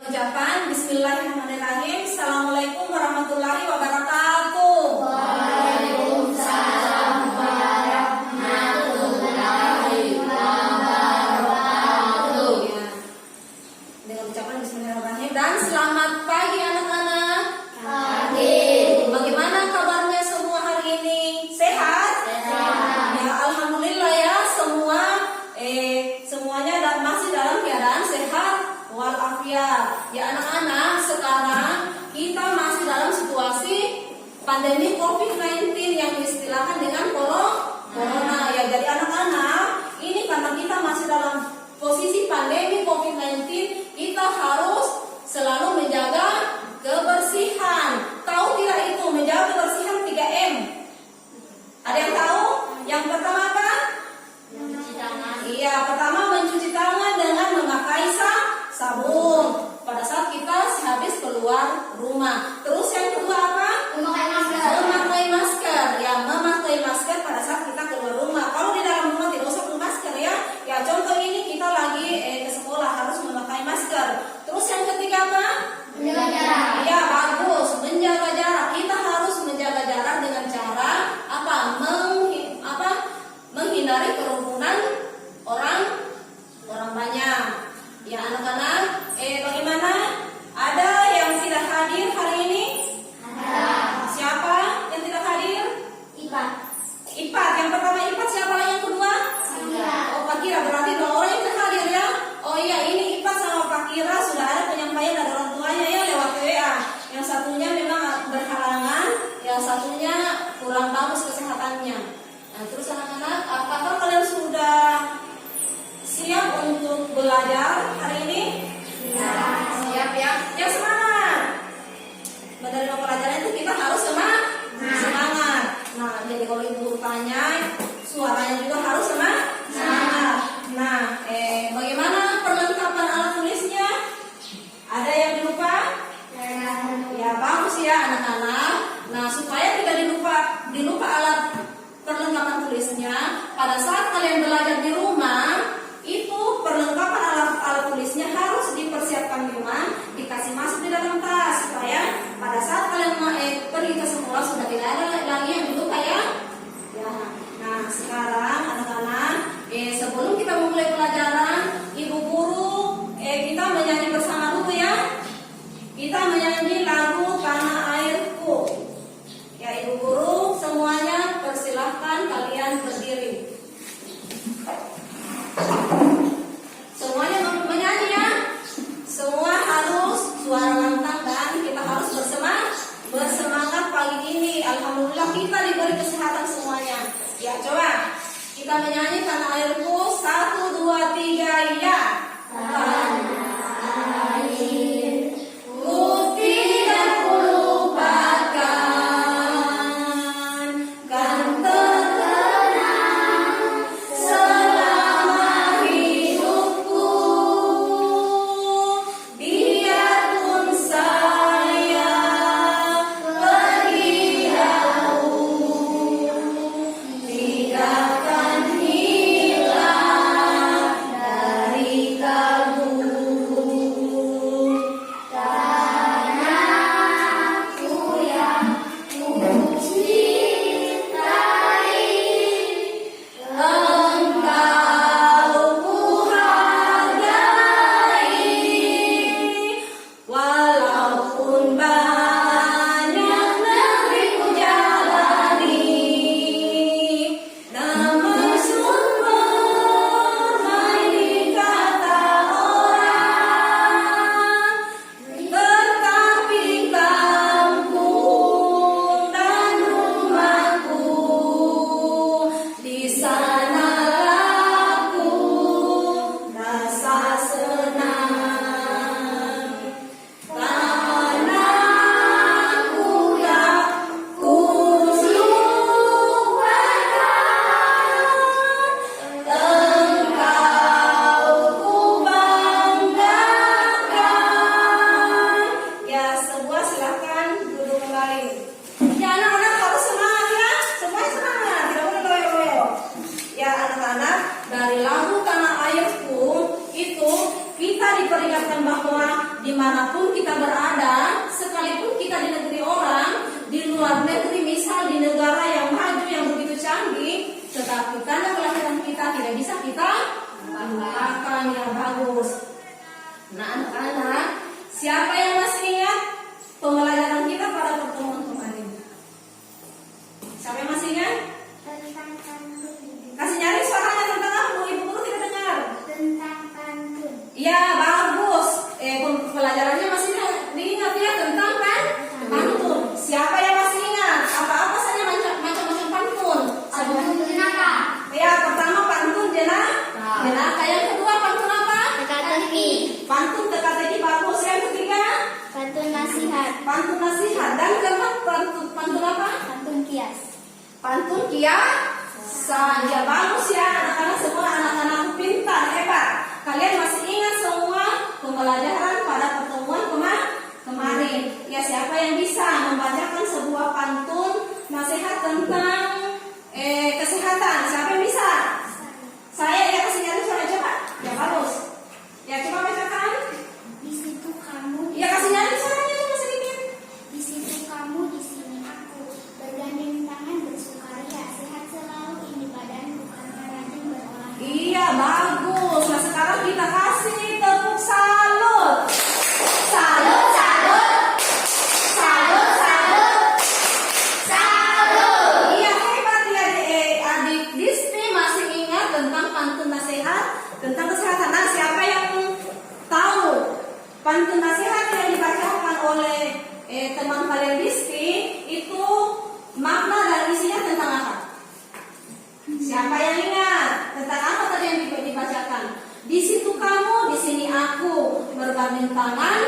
Ucapan Bismillahirrahmanirrahim. Assalamualaikum warahmatullahi wabarakatuh. Waalaikumsalam warahmatullahi wabarakatuh. Ya. Dengan ucapan Bismillahirrahmanirrahim dan selamat pagi anak-anak. Pagi. Bagaimana kabarnya semua hari ini? Sehat? Sehat. Ya, alhamdulillah ya semuanya masih dalam keadaan sehat walafiat. Ya anak-anak, sekarang kita masih dalam situasi pandemi COVID-19 yang diistilahkan dengan corona. Ya, jadi anak-anak, ini karena kita masih dalam posisi pandemi COVID-19, kita harus selalu menjaga kebersihan. Tahu tidak itu menjaga kebersihan 3M? Ada yang tahu? Yang pertama apa? Mencuci tangan. Iya, pertama mencuci tangan dengan memakai sabun pada saat kita habis keluar rumah. Terus yang kedua apa? Memakai masker. Memakai masker. Ya, memakai masker pada saat kita keluar rumah. Kalau di dalam rumah tidak usah pakai masker ya. Ya, contoh ini kita lagi ke sekolah harus memakai masker. Terus yang ketiga apa? Menjaga jarak. Ya, bagus. Menjaga jarak. Kita harus menjaga jarak dengan cara apa? Menghindari kerumunan orang banyak. Ya anak-anak, bagaimana? Ada yang tidak hadir hari ini? Ada. Siapa yang tidak hadir? Ipat. Ipat. Yang pertama Ipat, siapa lagi yang kedua? Pakira. Oh, Pakira, berarti 2 orang yang tidak hadir ya? Oh iya, ini Ipat sama Pakira sudah ada penyampaian dari orang tuanya ya lewat WA. Yang satunya memang berhalangan, yang satunya kurang bagus kesehatannya. Nah, terus anak-anak, apakah kalian sudah siap untuk belajar hari ini? Siap ya. Yang semangat. Menerima pelajaran itu kita harus semangat. Nah, jadi kalau ibu tanya, suaranya juga harus semangat. Nah, bagaimana perlengkapan alat tulisnya? Ada yang dilupa? Ya, bagus ya anak-anak. Nah, supaya tidak dilupa alat perlengkapan tulisnya, pada saat kalian belajar di rumah, itu perlengkapan alat tulisnya harus dipersiapkan di rumah, dikasih masuk di dalam tas supaya pada saat kalian pergi ke sekolah sudah tidak ada lagi yang dilupa ya. Ya. Nah, sekarang anak-anak, sebelum kita memulai pelajaran, ibu guru kita menyanyi bersama dulu ya. Kita menyanyi lagu Tanah Airku. dimanapun kita berada, sekalipun kita di negeri orang, di luar negeri, misal di negara yang maju yang begitu canggih, tetapi tanda kelahiran kita tidak bisa kita lupakan. Yang bagus. Nah anak-anak, siapa yang masih ingat pembelajaran kita pada pertemuan kemarin? Siapa yang masih ingat? Tentang pantun. Kasih nyari suaranya tentang apa? Ibu guru tidak dengar. Tentang pantun. Ya bagus. Pelajarannya masih diingat ya tentang pantun. Siapa yang masih ingat? Apa-apa saja macam-macam pantun. Pantun jenaka. Ya pertama pantun jenaka. Yang kedua pantun apa? Teka-teki. Pantun teka-teki bagus. Yang ketiga Pantun nasihat. pantun nasihat. Dan keempat pantun apa? Pantun kias. Pantun kias saja. Bagus ya anak-anak semua, anak-anak pintar, hebat. Kalian masih ingat semua pembelajaran pada pertemuan kemarin. Ya siapa yang bisa membacakan sebuah pantun nasihat tentang kesehatan? Siapa yang bisa? Saya ya, kasih nyari suara coba. Ya bagus. Ya coba bacakan. Di situ kamu. Ya kasih nyari suaranya coba sedikit. Di situ kamu, di sini aku. Bergandeng tangan bersukaria. Sehat selalu ini badan, bukan rajin berolahraga. Iya bagus. Nah sekarang kita kasih tepuk salut. Salut, salut. Salut, salut. Salut. Iya hebat ya adik Disti masih ingat tentang pantun nasihat tentang kesehatan. Nah siapa yang tahu pantun nasihat yang dibacakan oleh teman kalian Disti itu makna dan isinya tentang apa? Siapa yang ingat tentang apa tadi yang dibacakan? Di situ kamu, di sini aku, bergandeng tangan,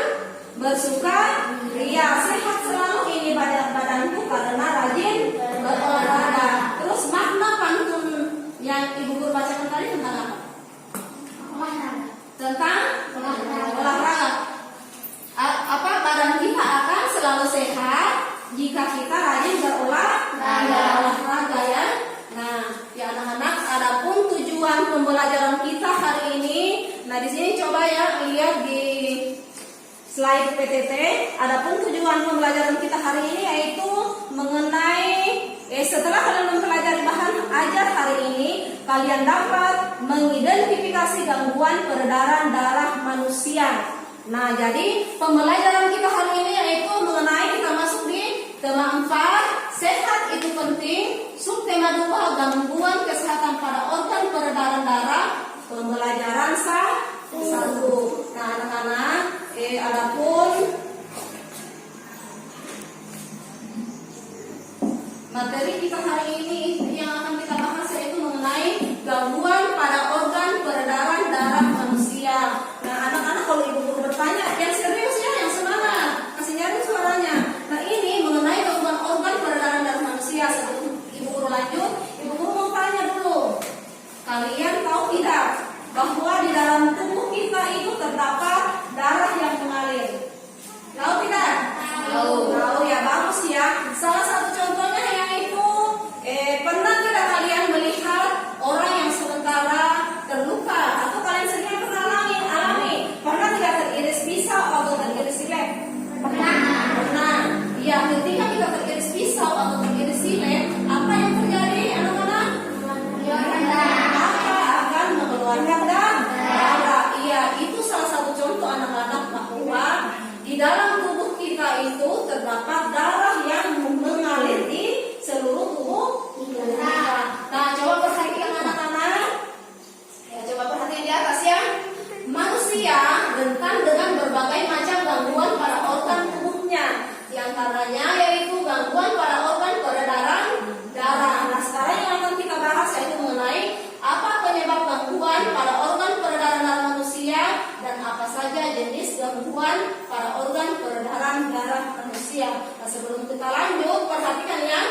bersuka ria, sehat selalu ini badanku karena rajin berolahraga. Terus makna pantun yang ibu guru bacakan tadi tentang apa? Olahraga. Tentang olahraga. Apa badan kita akan selalu sehat jika kita rajin berolahraga ya. Nah, ya anak-anak, adapun tujuan pembelajaran kita hari ini, nah di sini coba ya lihat di slide PTT. Adapun tujuan pembelajaran kita hari ini yaitu mengenai setelah kalian mempelajari bahan ajar hari ini, kalian dapat mengidentifikasi gangguan peredaran darah manusia. Nah, jadi pembelajaran kita hari ini yaitu mengenai kita masuk di tema 4, sehat itu penting. Subtema 2, gangguan kesehatan pada organ peredaran darah. Pembelajaran 1. Nah, anak-anak, adapun materi kita hari ini yang akan kita bahas yaitu mengenai gangguan pada organ peredaran darah manusia. Nah, anak-anak kalau ibu guru bertanya, yang serius ya, yang semangat, kasih nyari suaranya. Nah, ini mengenai gangguan organ peredaran darah manusia. Sebelum ibu guru lanjut, ibu guru mau tanya dulu. Kalian tahu tidak bahwa di dalam tubuh kita itu terdapat darah yang mengalir? Tahu tidak? Tahu ya, bagus ya. Salah satu contohnya yaitu pernah tidak kalian melihat orang yang sementara terluka atau kalian sendiri pernah alami pernah tidak teriris pisau atau teriris silet? Pernah. Ya, ketika kita teriris pisau atau teriris silet, apa yang terjadi anak-anak? Apa akan mengeluarkan darah? Iya, itu salah satu contoh anak-anak bahwa di dalam tubuh kita itu terdapat darah yang mengalir di seluruh tubuh kita. Nah, coba perhatikan anak-anak. Ya, coba perhatikan di atas ya. Manusia rentan dengan berbagai macam gangguan pada organ tubuhnya. Di antaranya yaitu gangguan pada organ peredaran darah. Nah, sekarang yang akan kita bahas yaitu mengenai apa penyebab gangguan pada organ peredaran darah manusia dan apa saja jenis gangguan pada organ peredaran darah manusia. Nah, sebelum kita lanjut, perhatikan ya.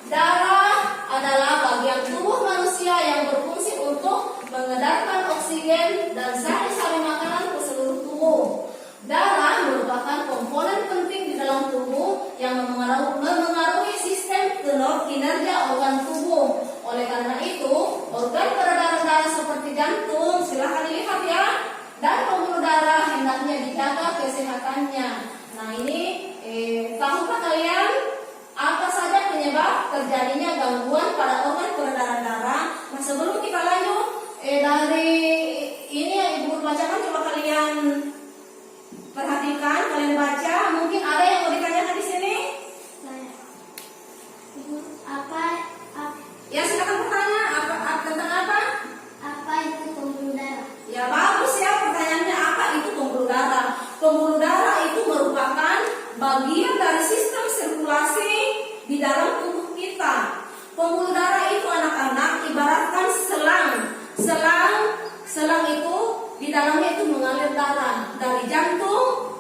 Darah adalah bagian tubuh manusia yang berfungsi untuk mengedarkan oksigen dan sari-sari makanan ke seluruh tubuh. Darah merupakan komponen penting di dalam tubuh yang memengaruhi sistem kinerja organ tubuh. Oleh karena itu, organ peredaran darah seperti jantung, silahkan dilihat ya, dan pembuluh darah hendaknya dijaga kesehatannya sebelum kita lanjut dari ini yang Ibu Guru bacakan, coba kalian perhatikan, kalian baca. Mungkin ada yang mau ditanyakan di sini? Ibu, apa Ya silakan bertanya. Tentang apa? itu pembuluh darah? Ya bagus ya pertanyaannya, apa itu pembuluh darah? Pembuluh darah itu merupakan bagian dari sistem sirkulasi di dalam tubuh kita. Pembuluh darah itu anak-anak ibaratkan selang itu di dalamnya itu mengalir darah dari jantung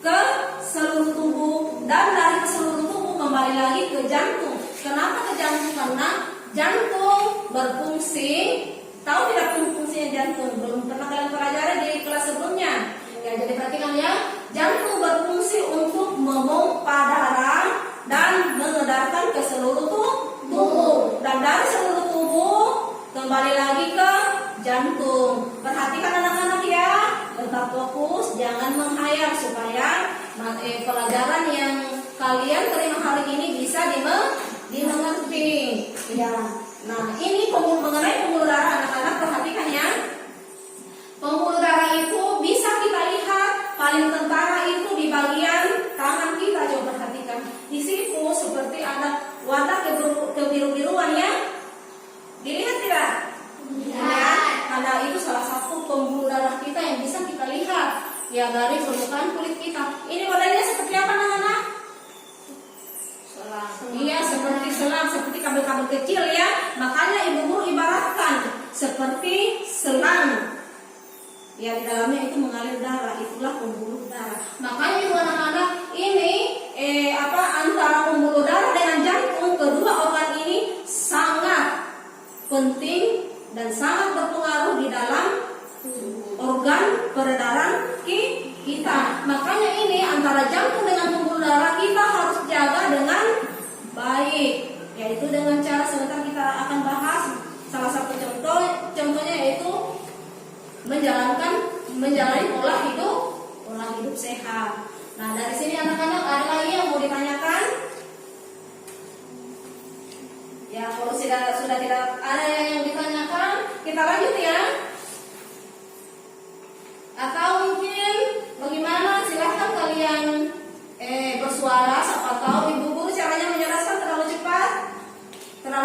ke seluruh tubuh dan dari seluruh tubuh kembali lagi ke jantung. Kenapa ke jantung? Karena jantung berfungsi. Tahu tidak fungsinya jantung? Belum pernah kalian pelajari di kelas sebelumnya. Ya, jadi perhatikan ya. Jantung berfungsi untuk memompa darah dan mengedarkan ke seluruh tubuh. Dan dari seluruh tubuh kembali lagi ke jantung. Perhatikan anak-anak ya. Tetap fokus, jangan menghayal supaya pelajaran yang kalian terima hari ini bisa dimengerti. Ya. Nah, ini mengenai pembuluh darah anak-anak, perhatikan ya. Pembuluh darah itu bisa kita lihat paling kentara itu di bagian tangan kita. Coba perhatikan. Di situ seperti ada wadah kebiru-biruan ya. Dilihat tidak? Lihat. Karena itu salah satu pembuluh darah kita yang bisa kita lihat ya dari permukaan kulit kita. Ini wadahnya seperti apa anak-anak? Selang. Iya, seperti selang, seperti kabel-kabel kecil ya. Makanya Ibu Guru ibaratkan seperti selang. Ya, di dalamnya itu mengalir darah, itulah pembuluh darah. Makanya ibu anak-anak ini antara pembuluh darah dengan jantung, kedua organ ini sangat penting dan sangat berpengaruh di dalam organ peredaran kita. Makanya ini antara jantung dengan pembuluh darah kita harus jaga dengan baik, yaitu dengan cara sebentar kita akan bahas. Salah satu contohnya yaitu menjalani pola hidup sehat. Nah, dari sini anak-anak ada lagi yang mau ditanyakan? Ya, kalau sudah tidak ada yang ditanyakan, kita lanjut ya. Atau mungkin bagaimana? Silahkan kalian bersuara. Siapa tahu Ibu Guru caranya menjelaskan terlalu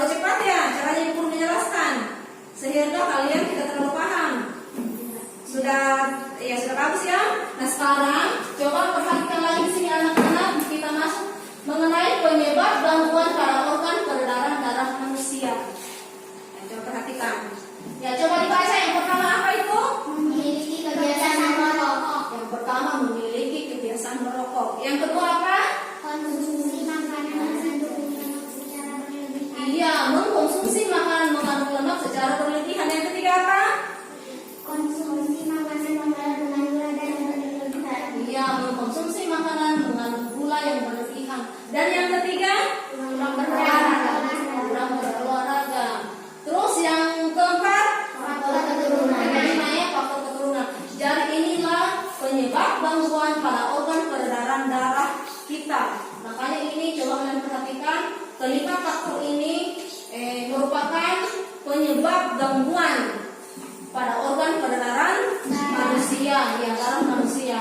cepat ya. Caranya Ibu Guru menjelaskan sehingga kalian tidak terlalu paham. Sudah bagus ya. Nah, sekarang coba perhatikan lagi di sini anak-anak, kita masuk mengenai penyebab gangguan pada organ peredaran darah manusia. Nah, coba perhatikan. Ya, coba dibaca yang pertama apa itu? Memiliki kebiasaan merokok. Yang pertama memiliki kebiasaan merokok. Yang kedua apa? Konsumsi makanan mengandung lemak secara berlebihan. Iya, mengkonsumsi makanan mengandung lemak secara berlebihan. Yang ketiga apa? Konsumsi makanan mengandung gula dan berlebihan. Iya, mengkonsumsi makanan mengandung gula yang berlebihan. Dan yang ketiga, kurang berolahraga. Terus yang keempat, Faktor keturunan. faktor keturunan. Jadi inilah penyebab gangguan pada organ peredaran darah kita. Makanya ini coba kalian perhatikan, kelima faktor ini merupakan penyebab gangguan pada organ peredaran manusia, ya darah manusia.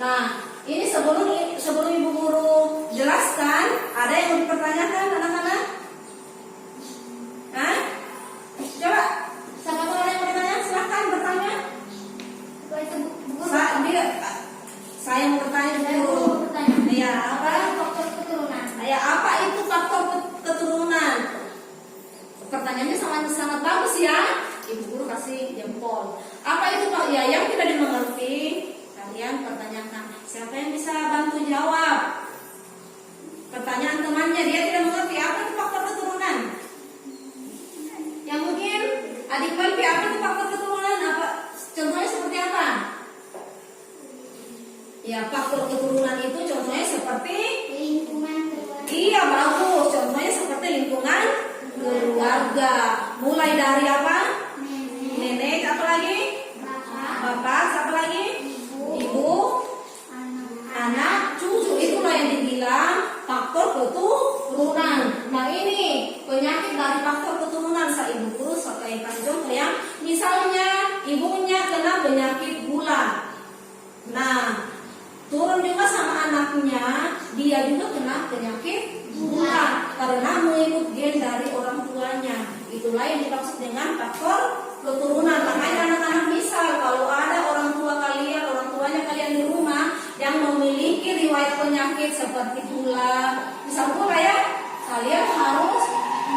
Nah, ini sebelum Ibu Guru jelaskan, ada yang mau dipertanyakan anak-anak? Hah? Coba, siapa tahu ada yang mau ditanya? Silahkan bertanya. Saya mau bertanya dulu. Ya, apa? Faktor keturunan. Ya, apa itu faktor keturunan? Pertanyaannya sangat bagus ya. Ibu Guru kasih jempol. Apa itu Pak? Ya, yang tidak dimengerti kalian pertanyakan. Siapa yang bisa bantu jawab? Pertanyaan temannya, dia tidak mengerti apa itu faktor keturunan. Yang mungkin adik Balpi, apa itu faktor keturunan? Apa? Contohnya seperti apa? Ya, faktor keturunan itu contohnya seperti Lingkungan keluarga. iya, bagus. Contohnya seperti lingkungan keluarga. Mulai dari apa? Nenek, apa lagi? Bapak, apa lagi? Ibu, anak, cucu. Itulah yang dibilang faktor keturunan. Nah ini penyakit dari faktor keturunan ibu guru saya kasih contoh ya. Misalnya ibunya kena penyakit gula. Nah turun juga sama anaknya, dia juga kena penyakit gula karena mengikut gen dari orang tuanya. Itulah yang dimaksud dengan faktor keturunan. Makanya anak-anak misal kalau ada orang tua kalian, orang tuanya kalian di rumah yang memiliki riwayat penyakit seperti gula, misal gula ya, kalian harus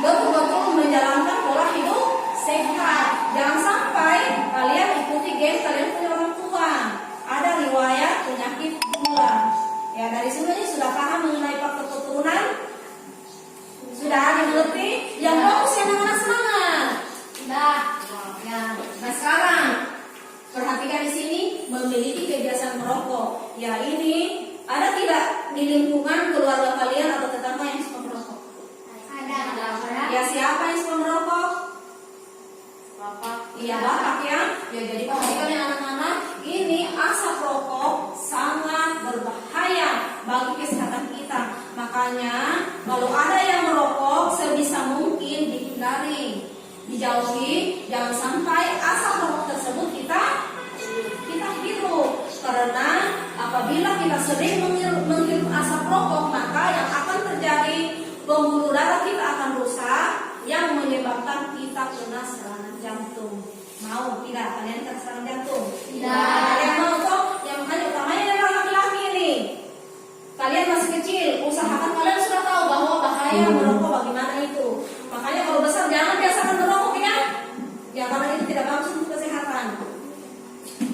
betul-betul menjalankan pola hidup sehat. Jangan sampai kalian ikuti gen kalian punya orang tua ada riwayat penyakit gula. Ya dari sini sudah paham mengenai faktor keturunan? Sudah ada mengerti? Yang bagus ya anak-anak semangat. Sudah. Ya. Nah sekarang perhatikan di sini memiliki kebiasaan merokok. Ya ini ada tidak di lingkungan keluarga kalian atau tetangga yang suka merokok? Ada. Ya siapa yang suka merokok? Bapak. Iya bapak ya. Ya jadi perhatikan ya anak-anak, ini asap rokok sangat berbahaya bagi kesehatan kita. Makanya kalau ada yang merokok sebisa mungkin dihindari, dijauhi, jangan sampai asap rokok tersebut kita hirup. Karena apabila kita sering menghirup asap rokok, maka yang akan terjadi pembuluh darah kita akan rusak yang menyebabkan kita kena serangan jantung. Mau tidak kalian kena serangan jantung? Tidak. Kalian mau toh? Yang makanya utamanya adalah laki-laki ini. Kalian masih kecil, usahakan kalian sudah tahu bahwa bahaya merokok bagaimana itu. Makanya kalau besar jangan biasakan merokok ya. Ya karena itu tidak bagus untuk kesehatan.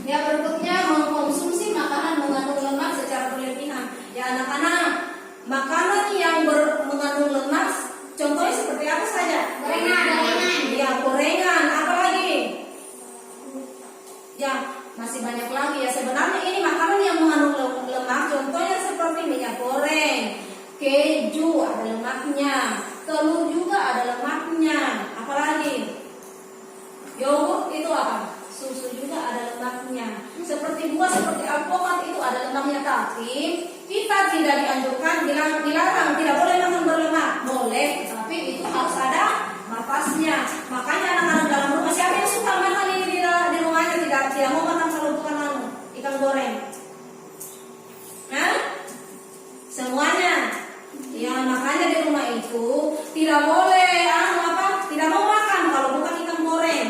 Ya berikutnya mengkonsumsi makanan mengandung lemak secara berlebihan. Ya anak-anak, makanan yang mengandung lemak contohnya seperti apa saja? Gorengan. Ya gorengan, apa lagi? Ya masih banyak lagi ya. Sebenarnya ini makanan yang mengandung lemak contohnya seperti minyak goreng, keju ada lemaknya, telur juga ada lemaknya, apalagi yogurt itu apa? Susu juga ada lemaknya. Seperti buah seperti alpukat itu ada lemaknya, tapi kita tidak dianjurkan, dilarang, tidak boleh makan berlemak. Boleh, tapi itu harus ada batasnya. Makanya anak-anak dalam rumah siapa yang suka makan ini di rumahnya tidak mau makan kalau bukan ikan goreng? Nah, semuanya. Ya makanya di rumah itu tidak boleh tidak mau makan kalau bukan ikan goreng.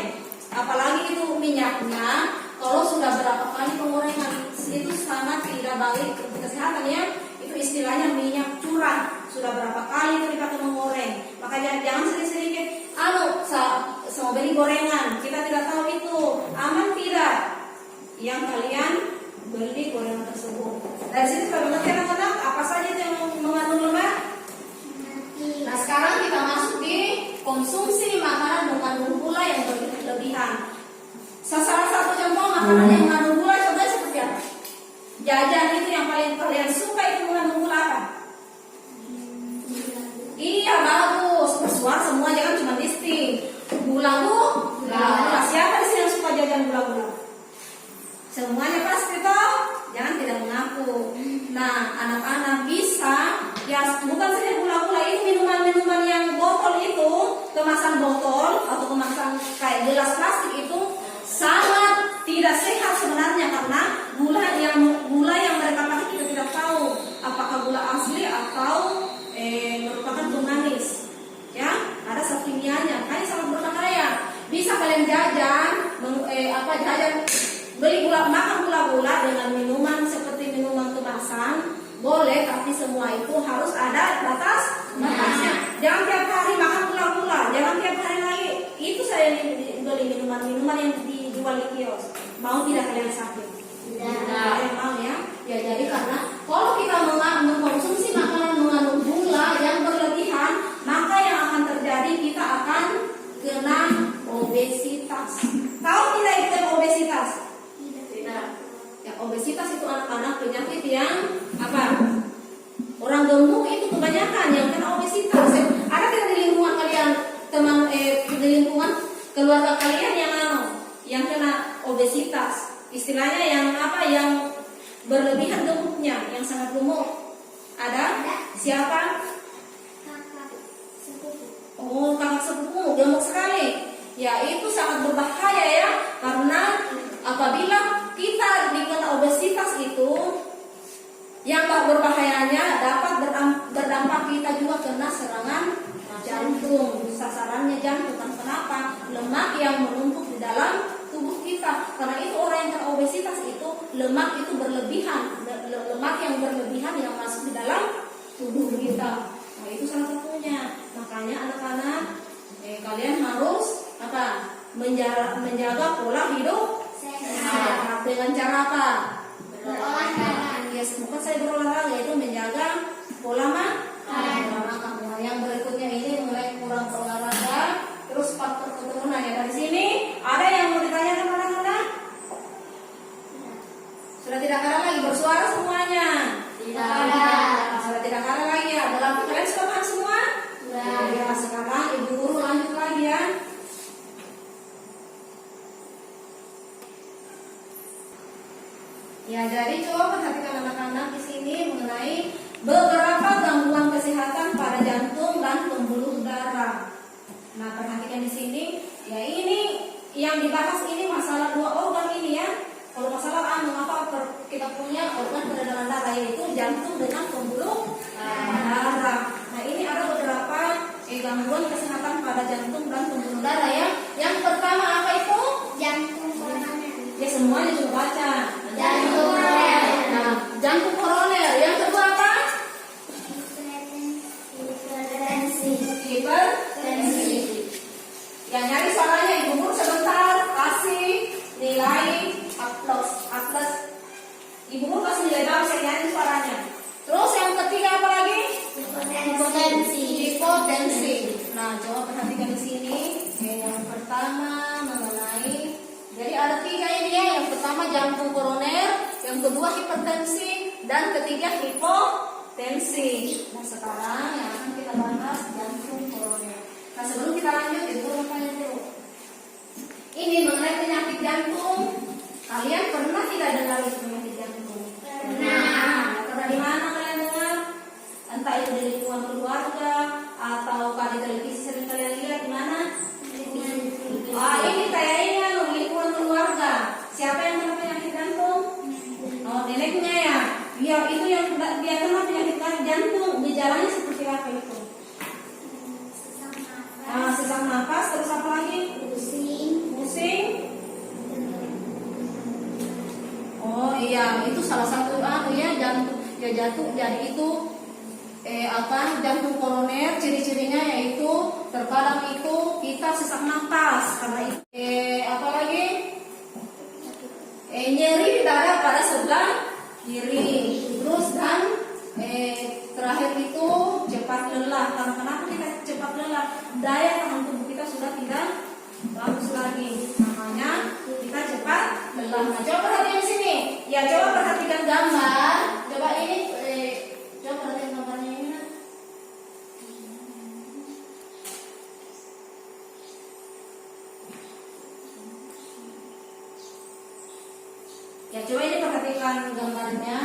Apalagi itu minyaknya kalau sudah berapa kali penggorengan itu sangat tidak baik untuk kesehatan ya. Itu istilahnya minyak curah, sudah berapa kali itu dipakai menggoreng. Makanya jangan sedikit-sedikit sama beli gorengan, kita tidak tahu itu aman tidak yang kalian beli gorengan tersebut. Dari sini sudah mengerti anak-anak apa saja itu yang mengandung lemak. Nah sekarang kita masuk di konsumsi makanan mengandung gula yang berlebihan. Salah satu contoh makanan yang mengandung gula contohnya seperti apa? Jajan itu yang paling kalian suka itu mengandung gula apa? Iya bagus, bersuara semua jangan cuma listing. Gula. Siapa di sini yang suka jajan gula-gula? Semuanya pasti toh? Jangan tidak mengaku. Nah anak-anak bisa ya bukan saja gula-gula, ini minuman-minuman yang botol itu, kemasan botol atau kemasan kayak gelas plastik itu sangat tidak sehat sebenarnya karena gula yang mereka pakai kita tidak tahu apakah gula asli atau merupakan pemanis. Ya, ada zat kimianya, makanya sangat berbahaya. Bisa kalian jajan beli gula, makan gula-gula dengan minuman seperti minuman kemasan, boleh, tapi semua itu harus ada batasnya. Jangan tiap hari makan gula-gula, jangan tiap hari lagi. Itu saya beli minuman-minuman yang dijual di kios. Mau tidak kalian sakit? Tidak. Mau ya? Ya jadi karena kalau kita mengkonsumsi makanan mengandung gula yang berlebihan, maka yang akan terjadi kita akan kena obesitas. Tahu tidak itu obesitas? Tidak. Ya, obesitas itu anak-anak penyakit yang apa? Orang gemuk itu kebanyakan yang kena obesitas. Ada tidak di lingkungan kalian di lingkungan keluarga kalian yang kena obesitas? Istilahnya yang berlebihan gemuknya, yang sangat gemuk. Ada? Siapa? Kakak Oh, kakak sepupu gemuk sekali. Ya, itu sangat berbahaya ya, karena apabila kita dikena obesitas itu, yang tak berbahayanya dapat berdampak kita juga kena serangan jantung. Sasarannya jantung. Kenapa? Lemak yang menumpuk di dalam tubuh kita. Karena itu orang yang kena obesitas itu lemak itu berlebihan, lemak yang berlebihan yang masuk di dalam tubuh kita. Nah, itu salah satunya. Makanya anak-anak, kalian harus apa? Menjaga pola hidup sehat. Dengan cara apa? Berolahraga. Ya, bukan saya berolahraga, itu menjaga pola makan. Nah, yang berikutnya ini mulai kurang berolahraga, terus faktor keturunan ya. Dari sini ada yang mau ditanyakan anak-anak? Sudah tidak kalah lagi bersuara semuanya? Tidak ada. Sudah tidak kalah lagi ya. Berarti kalian sudah paham semua? Sudah. Ya, sekarang ibu guru lanjut lagi ya. Ya, jadi coba perhatikan anak-anak di sini mengenai beberapa gangguan kesehatan pada jantung dan pembuluh darah. Nah, perhatikan di sini, ya ini yang dibahas ini masalah dua organ ini ya. Kalau masalah mengapa kita punya organ peredaran darah, yaitu jantung dengan pembuluh darah. Nah, ini ada beberapa gangguan kesehatan pada jantung dan pembuluh darah ya. Yang pertama apa itu? Jantung koroner. Ya, semuanya coba baca. Jantung koroner. Nah, jantung koroner. Yang kedua apa? Hipertensi. Ya, nyari suaranya ibu guru sebentar. Kasih nilai atlas. Ibu guru kasih nilai berapa, saya nyari suaranya. Terus yang ketiga apa lagi? Hipotensi. Nah, coba perhatikan di sini. Yang pertama mengenai, jadi ada tiga ini ya. Yang pertama jantung koroner, yang kedua hipertensi, dan ketiga hipotensi. Nah, sekarang yang akan kita bahas jantung koroner. Nah, sebelum kita lanjut, ibu guru tanya dulu. Ini mengenai penyakit jantung. Kalian pernah tidak dengar penyakit jantung? Pernah. Pernah di mana kalian dengar? Entah itu di lingkungan keluarga atau di televisi sering kalian lihat di mana? Ini kayaknya lingkungan keluarga. Siapa yang kena penyakit jantung? Oh, neneknya ya. Ya, itu yang dia kena penyakit jantung. Gejalanya seperti apa itu? Sesak nafas, terus apa lagi? Pusing. Oh iya, itu salah satu ya jantung. Ya jatuh. Jadi itu jantung koroner, ciri-cirinya yaitu terkadang itu kita sesak nafas karena itu apa lagi? Nyeri di dada pada sebelah kiri. Terus dan terakhir itu cepat lelah. Karena kenapa kita cepat lelah? Daya tahan tubuh kita sudah tidak bagus lagi. Makanya kita cepat lelah. Nah, coba perhatikan di sini. Ya, coba perhatikan gambar. Coba ini coba perhatikan gambarnya ini. Ya, coba ini perhatikan gambarnya.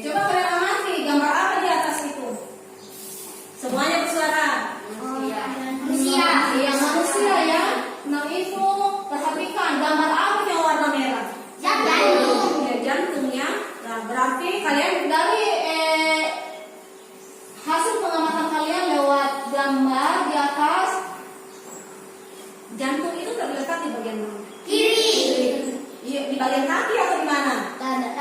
Coba kalian amati gambar apa di atas itu? Semuanya bersuara. Manusia. Iya, manusia ya. Nah, itu perhatikan gambar apa yang warna merah? Jantung. Ya, jantungnya. Nah, berarti kalian dari hasil pengamatan kalian lewat gambar di atas, jantung itu terletak di bagian mana? Kiri. Iya, di bagian kaki atau di mana? Dada.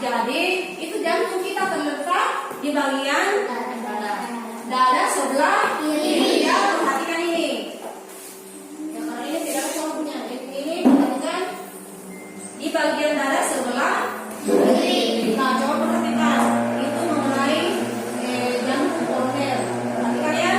Jadi itu jantung kita terletak di bagian dada sebelah kiri. Ya, perhatikan ini. Ya, karena ini tidak ada contohnya. Ini perhatikan di bagian dada sebelah kiri. Nah, coba perhatikan itu mengenai jantung koroner. Perhatikan ya.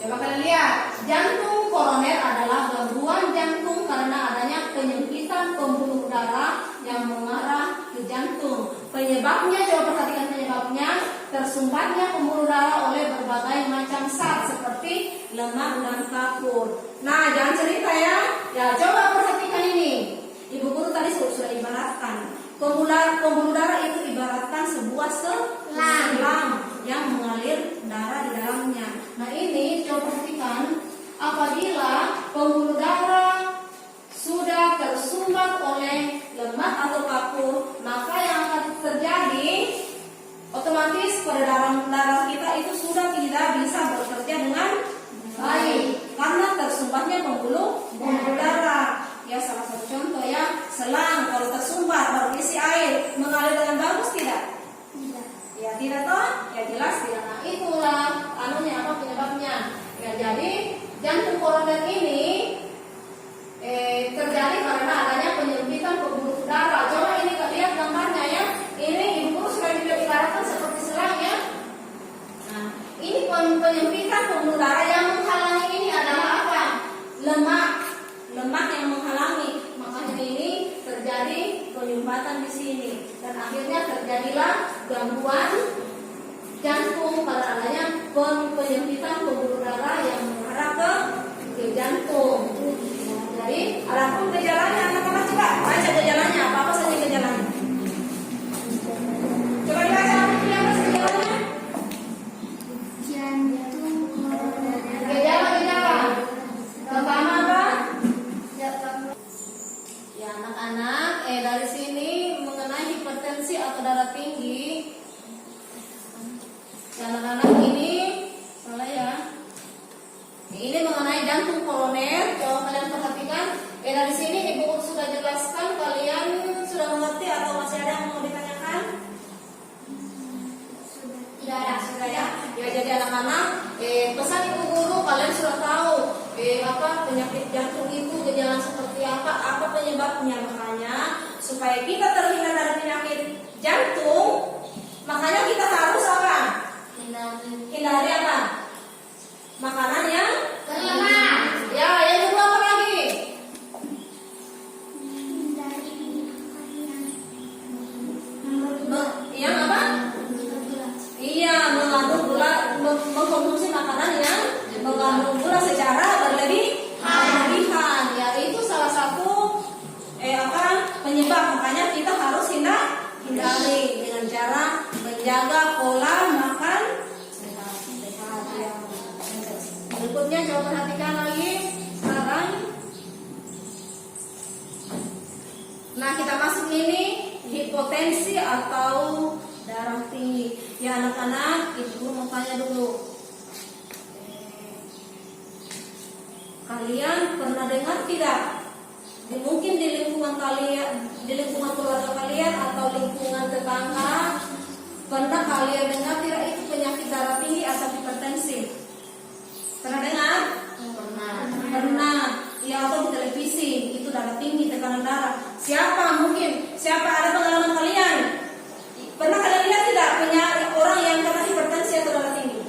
Coba kalian lihat, jantung koroner adalah gangguan jantung karena adanya penyempitan pembuluh darah yang mengarah ke jantung. Penyebabnya, coba perhatikan penyebabnya, tersumbatnya pembuluh darah oleh berbagai macam zat seperti lemak dan kapur. Nah, jangan cerita ya. Ya, coba perhatikan ini. Ibu guru tadi sudah ibaratkan. Pembuluh darah itu ibaratkan sebuah selang yang mengalir darah di dalamnya. Nah, ini apabila pembuluh darah sudah tersumbat oleh lemak atau kapur, maka yang akan terjadi otomatis peredaran darah kita itu sudah tidak bisa bekerja dengan baik karena tersumbatnya pembuluh darah. Ya, salah satu contoh ya, selang kalau tersumbat berisi air mengalir dengan bagus tidak? Tidak. Ya tidak toh? Ya jelas tidak. Nah itulah apa penyebabnya. Ya jadi jantung koroner ini terjadi karena adanya penyempitan pembuluh darah. Coba ini lihat gambarnya ya. Ini ibu guru sudah diibaratkan seperti selang ya. Nah ini penyempitan pembuluh darah yang menghalangi ini adalah apa? Lemak yang menghalangi. Makanya ini terjadi penyumbatan di sini dan akhirnya terjadilah gangguan jantung pada adanya penyempitan pembuluh darah yang mengarah ke jantung. Jadi adapun gejalanya, anak-anak coba baca gejalanya, apa saja gejalanya. Coba dibaca apa gejalanya? Jantung koroner. Gejala. Pertama apa? Ya anak-anak, dari sini mengenai hipertensi atau darah tinggi. Ya anak-anak ini salah ya. Ini mengenai jantung koroner. Coba kalian perhatikan. Dari sini ibu sudah jelaskan. Kalian sudah mengerti atau masih ada yang mau ditanyakan? Tidak ada. Sudah ya. Ya jadi anak-anak, pesan ibu guru kalian sudah tahu apa penyakit jantung itu gejala seperti apa penyebabnya. Makanya supaya kita terhindar dari penyakit jantung, makanya kita harus apa? Hindari apa? Makanan yang berlemak. Ya, yang kedua apa lagi? Hindari makanan Yang apa? Iya, mengandung gula, mengkonsumsi makanan yang mengandung gula secara berlebihan. Ya, itu salah satu penyebab. Makanya kita harus hindari dengan cara menjaga pola makan sehat. Ya. Berikutnya coba perhatikan lagi sekarang. Nah kita masuk ini hipotensi atau darah tinggi. Ya anak-anak, ibu mau tanya dulu. Kalian pernah dengar tidak? Mungkin di lingkungan kalian, di lingkungan keluarga kalian atau lingkungan tetangga, pernah kalian dengar tidak itu penyakit darah tinggi atau hipertensi? Pernah dengar? Pernah. Ya atau di televisi itu darah tinggi, tekanan darah. Siapa ada pengalaman kalian? Pernah kalian lihat tidak punya orang yang kena hipertensi atau darah tinggi?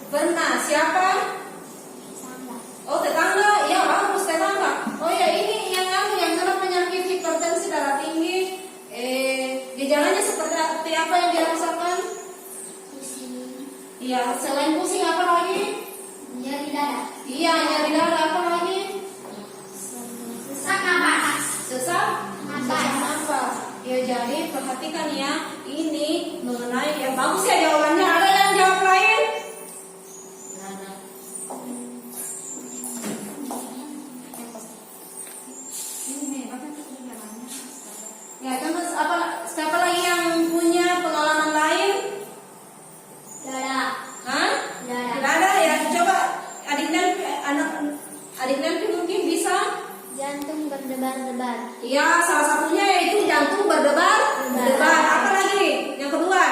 Pernah. Siapa? Oh tetangga, ya bagus tetangga. Oh ya ini yang kena penyakit hipertensi darah tinggi. Gejalanya seperti apa yang dirasakan? pusing, Iya, selain pusing apa lagi? nyeri dada, Iya, nyari darah apa lagi? sesak napas, Sesak nafas. Ya jadi perhatikan ya, ini mengenai yang bagus ya jawabannya. Ada yang jawab lain? Ya, contoh siapa lagi yang punya pengalaman lain? dada, Hah? dada, Tidak ada ya. Coba adik Nelvi mungkin bisa. jantung berdebar-debar, Ya, salah satunya yaitu jantung berdebar-debar. Apa lagi? Yang kedua?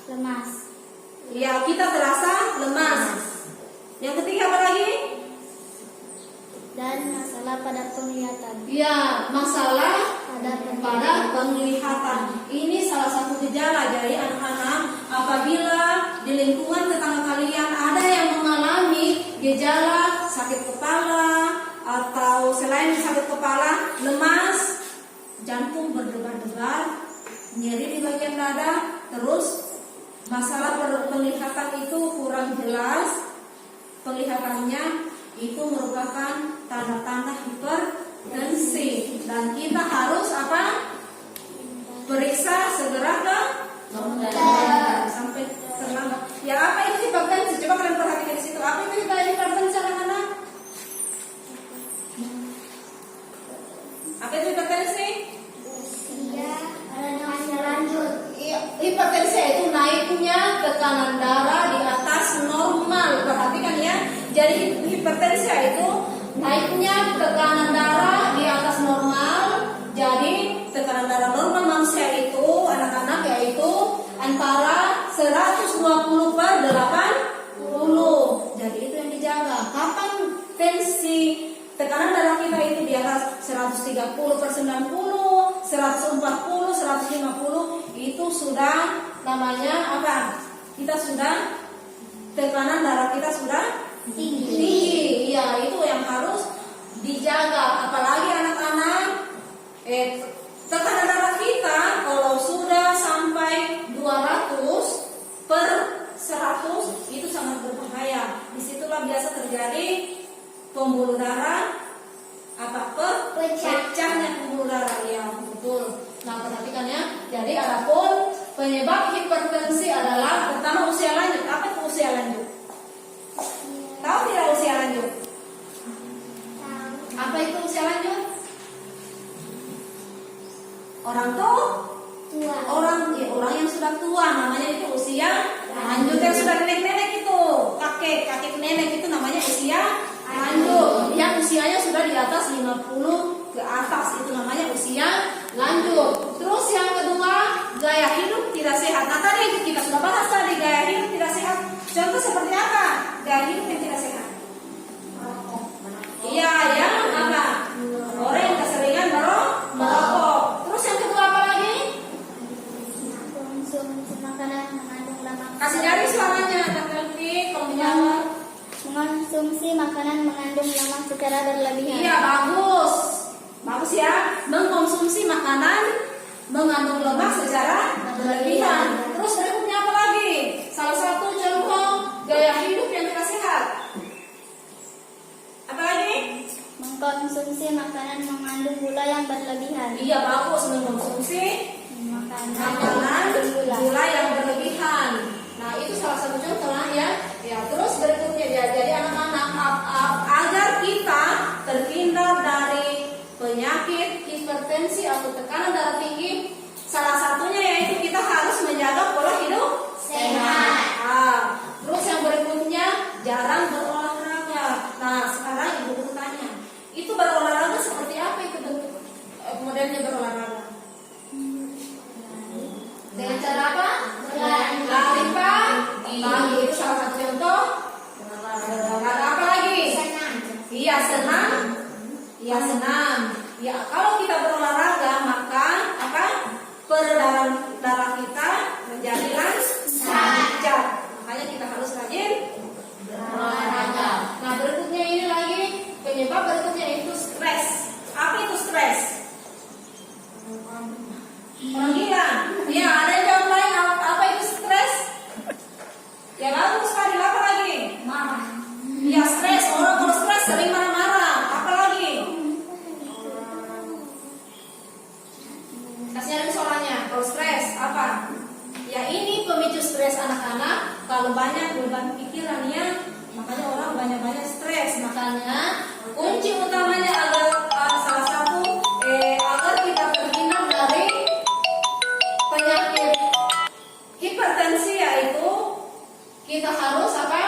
lemas, Ya, kita terasa lemas. Yang ketiga apa lagi? dan masalah pada penglihatan. Ya, masalah Pada penglihatan. Ini salah satu gejala. Jadi anak-anak, apabila di lingkungan tetangga kalian ada yang mengalami gejala sakit kepala atau selain sakit kepala, lemas, jantung berdebar-debar, nyeri di bagian dada, terus masalah penglihatan itu kurang jelas, penglihatannya itu merupakan tanda-tanda hipertensi dan kita harus apa? Periksa segera ke dokter sampai terlambat. Ya apa itu hipertensi? Coba kalian perhatikan di situ. Apa itu hipertensi? tekanan darah di atas normal. Perhatikan ya. Jadi hipertensi itu naiknya tekanan darah di atas normal. Jadi tekanan darah normal manusia itu, anak-anak yaitu antara 120 per 80. Jadi itu yang dijaga. Kapan tensi tekanan darah kita itu di atas 130 per 90, 140, 150, itu sudah namanya apa? Kita sudah tekanan darah kita sudah tinggi. Iya, itu yang harus dijaga. Apalagi anak-anak, tekanan darah kita kalau sudah sampai 200 per 100 itu sangat berbahaya. Disitulah biasa terjadi pembuluh darah, pecahnya pembuluh darah. Ya betul. Nah perhatikan ya. Jadi adapun penyebab hipertensi adalah pertama usia lanjut. Apa itu usia lanjut? Tahu tidak usia lanjut? Apa itu usia lanjut? Orang tua. Orang yang sudah tua namanya itu usia lanjut. Yang sudah nenek-nenek itu, kakek nenek itu namanya usia lanjut. Yang usianya sudah di atas 50 ke atas itu namanya usia lanjut. Terus yang kedua, gaya hidup tidak sehat. Nah tadi itu kita sudah bahas tadi, gaya hidup tidak sehat. Contoh seperti apa? Gaya hidup yang tidak sehat. Iya, yang apa? Orang yang keseringan merokok. Terus yang kedua apa lagi? Konsumsi makanan mengandung lemak. Kasih dari suaranya, Tante kalau menjawab. Mengonsumsi makanan mengandung lemak secara berlebihan. Iya, bagus ya. Mengkonsumsi makanan mengandung lemak secara berlebihan. Terus berikutnya apa lagi? Salah satu contoh gaya hidup yang tidak sehat. Apa lagi? Mengkonsumsi makanan mengandung gula yang berlebihan. Iya, bagus, mengkonsumsi makanan gula yang berlebihan. Nah, itu salah satu contoh lah ya. Ya, terus berikutnya ya. Jadi anak-anak agar kita terhindar dari penyakit hipertensi atau tekanan darah tinggi, salah satunya yaitu kita harus menjaga pola hidup sehat. Terus yang berikutnya jarang berolahraga. Nah, sekarang ibu bertanya, itu berolahraga seperti apa itu bentuk modelnya berolahraga? Dengan cara apa? Lari pagi. Itu salah satu contoh. Ada apa lagi? Iya, senam. Iya, senam. Ya, kalau kita berolahraga maka apa? Peredaran darah kita menjadi lancar. Makanya kita harus rajin berolahraga. Nah, berikutnya ini lagi penyebab berikutnya itu stres. Apa itu stres? Orang gila. Ya, ada yang jawab lain. Apa itu stres? Ya bagus sekali. Apa lagi? Marah. Ya, stres. Orang kalau stres sering marah-marah. Apa lagi? Kasih ada soalnya. Kalau stres apa? Ya ini pemicu stres anak-anak. Kalau banyak beban pikirannya, makanya orang banyak-banyak stres. Makanya kunci utamanya adalah salah satu agar kita terhindar dari penyakit hipertensi, yaitu kita harus apa?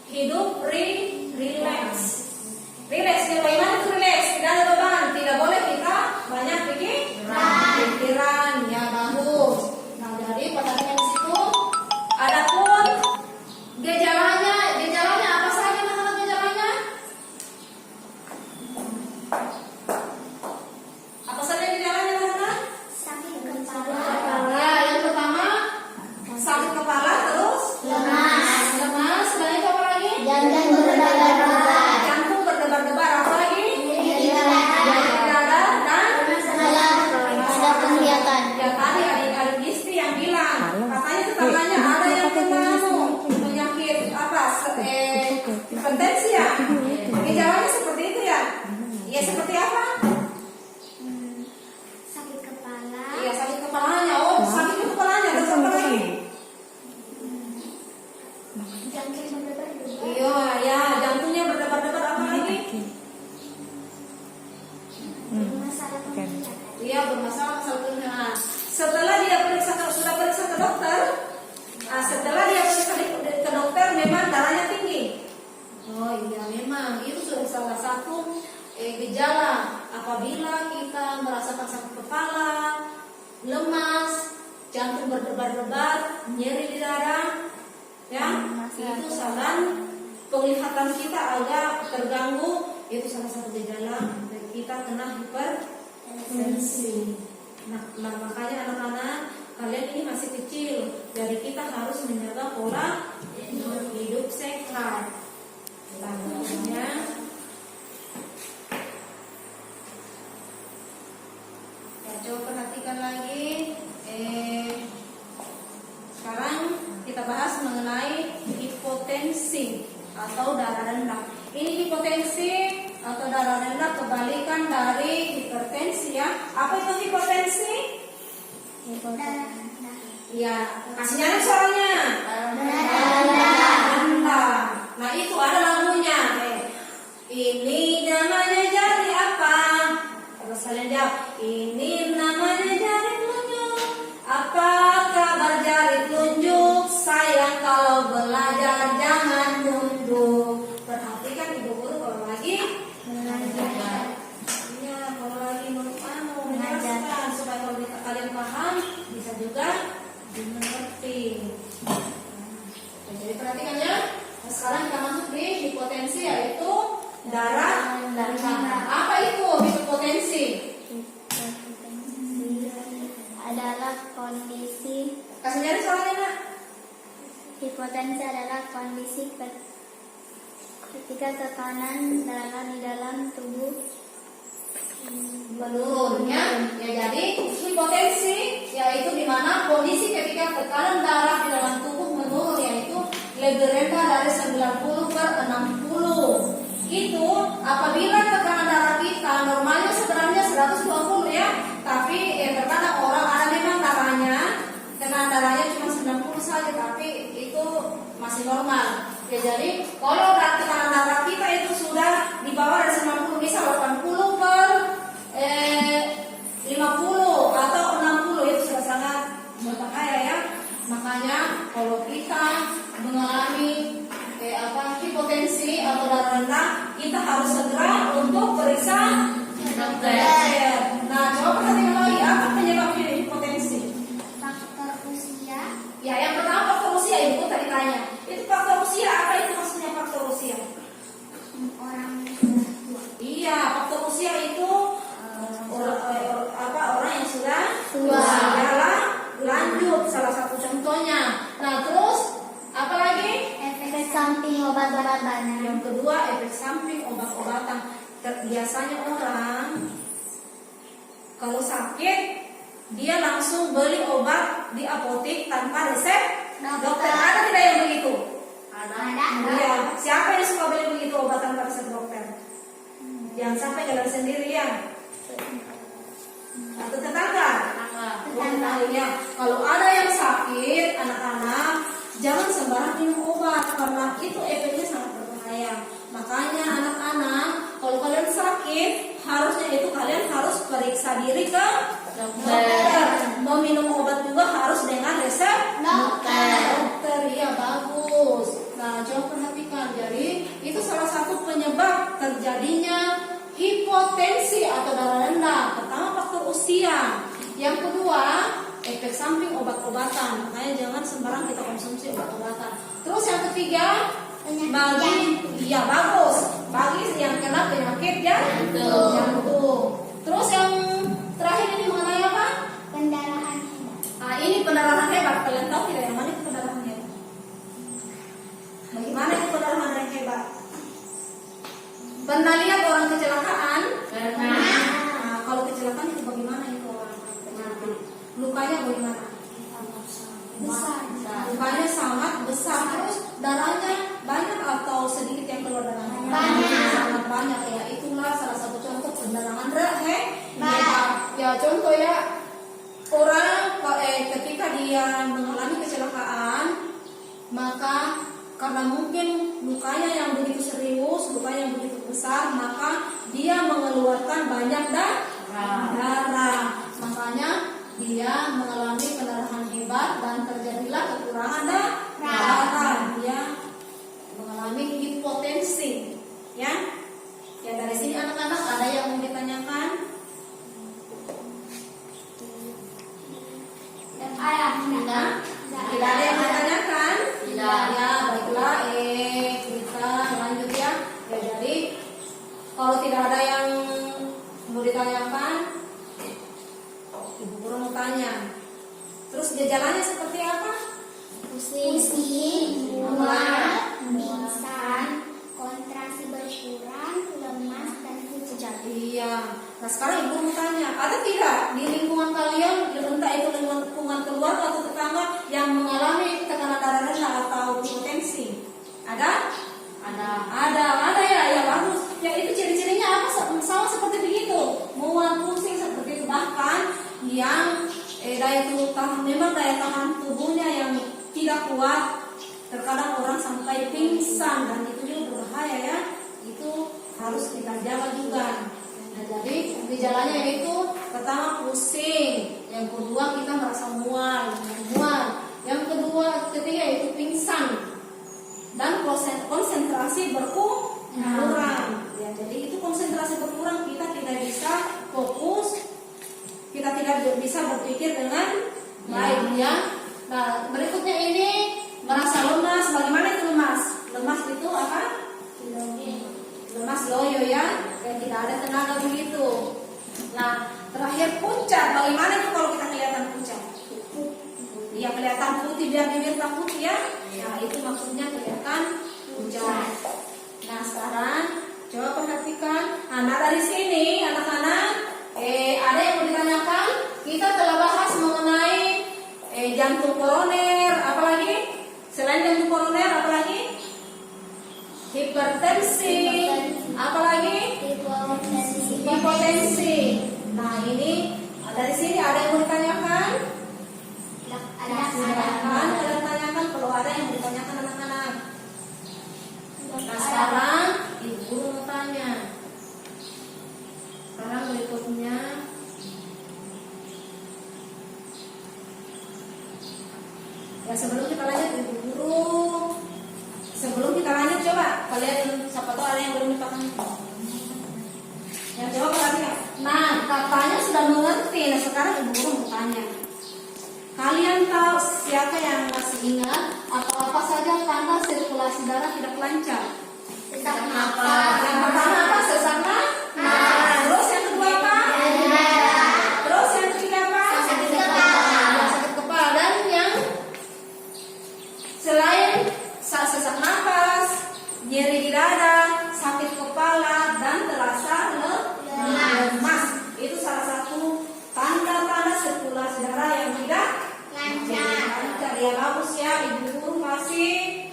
Hidup relax. Relax, bagaimana itu relax? Tidak ada beban, tidak boleh kita banyak pikiran. Ya bagus. Nah jadi perhatikan di situ. Adapun gejalanya apa saja nama gejalanya? Apa saja gejalanya nama? Sakit kepala. Ya, yang pertama sakit kepala, terus lemas. Dan itu apa lagi? Jantung berdebar-debar. Jantung berdebar-debar. Apa lagi? Nyeri dada. lemas, jantung berdebar-debar, nyeri di dada, ya, itu saran penglihatan kita agak terganggu, itu salah satu gejala dari kita kena hipertensi. Nah, makanya anak-anak kalian ini masih kecil, jadi kita harus menjaga pola hidup sehat. Tandanya ya, coba perhatikan lagi. Sekarang kita bahas mengenai hipotensi atau darah rendah. Ini hipotensi atau darah rendah kebalikan dari hipertensi, ya. Apa itu hipotensi? Ya, kasih nyanyi suaranya. Rendah. Nah, itu ada lagunya. Ini namanya jari apa? Terus kalian jawab. Ini namanya jari telunjuk. Apa kabar jari telunjuk? Sayang kalau belajar jangan nunduk. Perhatikan ibu guru kalau lagi mengajar. Iya, kalau lagi menjelaskan supaya kalau kalian paham bisa juga dimengerti. Jadi perhatikan ya. Nah, sekarang kita masuk di hipotensi, yaitu darah rendah. Apa itu hipotensi? Adalah kondisi Kasih jari soalnya, Nak. hipotensi adalah kondisi ketika tekanan darah di dalam tubuh Menurun, ya. Jadi hipotensi yaitu di mana kondisi ketika tekanan darah di dalam tubuh menurun, yaitu lebih rendah dari 90/60. Itu apabila tekanan darah kita normalnya sebenarnya 120, ya. Tapi terkadang orang ada memang tekanan darahnya cuma 90 saja, tapi itu masih normal. Ya, jadi kalau tekanan darah kita itu sudah di bawah dari 90, bisa 80/50 atau 60, itu sudah sangat berbahaya, ya. Makanya kalau kita mengalami hipotensi atau darah rendah, kita harus segera untuk periksa dokter. Nah, coba perhatikan lagi, apa penyebabnya hipotensi? faktor usia, Ya, yang pertama faktor usia, ibu tadi tanya. Itu faktor usia, apa itu maksudnya faktor usia? orang yang sudah tua. Iya, faktor usia itu orang yang sudah Tua. usia lanjut, salah satu contohnya. Nah, terus apa lagi? Efek samping obat-obatan. Yang kedua, efek samping obat-obatan. Biasanya orang kalau sakit dia langsung beli obat di apotek tanpa resep dokter. Ada tidak yang begitu? Ada. Iya. Siapa yang suka beli begitu obat tanpa resep dokter? Jangan sampai jalan sendiri, ya. Atau tetangga. Ya. Kalau ada yang sakit, anak-anak jangan sembarang minum obat karena itu efeknya sangat berbahaya. Makanya anak-anak, kalau kalian sakit, harusnya itu kalian harus periksa diri ke dokter. Mau minum obat juga harus dengan resep dokter. Iya, bagus. Nah, coba perhatikan. Jadi itu salah satu penyebab terjadinya hipotensi atau darah rendah. Pertama, faktor usia. Yang kedua, efek samping obat-obatan. Makanya jangan sembarang kita konsumsi obat-obatan. Terus yang ketiga, bagi yang kena penyakit jantung. Terus yang terakhir ini mengenai apa? Pendarahan hebat. Nah, ini pendarahan hebat. Kalian tahu tidak yang mana itu pendarahan hebat? Bagaimana itu pendarahan yang hebat? Pernah lihat orang kecelakaan? Nah, kalau kecelakaan itu bagaimana itu orang? Lukanya bagaimana? Besar. Lukanya sangat besar. Terus darahnya banyak atau sedikit yang keluar darahnya? Banyak. Sangat banyak, ya. Itulah salah satu contoh pendarahan hebat. Banyak. Ya, contoh ya, orang ketika dia mengalami kecelakaan, maka karena mungkin lukanya yang begitu serius, lukanya yang begitu besar, maka dia mengeluarkan banyak darah. Makanya dia mengalami pendarahan hebat dan terjadilah kekurangan darah. Dia mengalami hipotensi, ya. Ya, dari sini anak-anak ada yang mau ditanyakan? Tidak ada yang ditanyakan? Tidak. Ya, baiklah. Kita lanjut ya. Ya, jadi kalau tidak ada yang mau ditanyakan, Ibu Guru mau tanya. Terus gejalanya seperti apa? Pusing, mual, pingsan, kontraksi berkurang, lemas, dan pucat. Iya. Nah sekarang Ibu mau tanya, ada tidak di lingkungan kalian, entah itu lingkungan keluarga atau tetangga yang mengalami tekanan darah rendah atau hipotensi? Ada? Ada ya, ya bagus. Ya itu ciri-cirinya apa? Sama seperti begitu, mual, pusing seperti itu. Bahkan yang memang daya tahan tubuhnya yang tidak kuat, terkadang orang sampai pingsan, dan itu juga berbahaya ya. Itu harus kita jaga juga. Nah, jadi gejalanya itu pertama pusing, yang kedua kita merasa mual, yang ketiga itu pingsan, dan konsentrasi berkurang. Ya, jadi itu konsentrasi berkurang, kita tidak bisa fokus, kita tidak bisa berpikir dengan baik ya. Nah, berikutnya ini merasa lemas. Bagaimana itu lemas? Lemas itu apa? Lemas loyo ya, yang tidak ada tenaga begitu. Nah, terakhir pucat. Bagaimana itu kalau kita kelihatan pucat? Iya, kelihatan putih, biar bibir tak putih ya. Nah, itu maksudnya kelihatan pucat. Nah, sekarang coba perhatikan. Nah, dari sini anak-anak, ada yang mau ditanyakan? Kita telah bahas mengenai jantung koroner, apalagi? Selain jantung koroner, apalagi? Hipertensi, apalagi? Hipotensi. Nah, ini dari sini ada yang mau ditanyakan? Ada yang ditanyakan, kalau ada yang mau ditanyakan anak-anak. Nah, sekarang Ibu Guru mau tanya. Sekarang berikutnya, ya sebelum kita lanjut Ibu Guru, sebelum kita lanjut coba kalian siapa tahu ada yang belum dipahami. Ya coba perhatikan. Nah, katanya sudah mengerti. Nah, sekarang Ibu Guru mau tanya. Kalian tahu siapa yang masih ingat atau apa saja tanda sirkulasi darah tidak lancar? Sesak Yang pertama apa? Sesak napas. Terus yang kedua apa? Terus yang ketiga apa? Sakit kepala. Sakit kepala. Dan yang selain sesak napas, nyeri di dada, sakit kepala, dan terasa lemas, itu salah satu tanda-tanda sirkulasi darah yang tidak lancar. Ya bagus ya, Ibu Guru kasih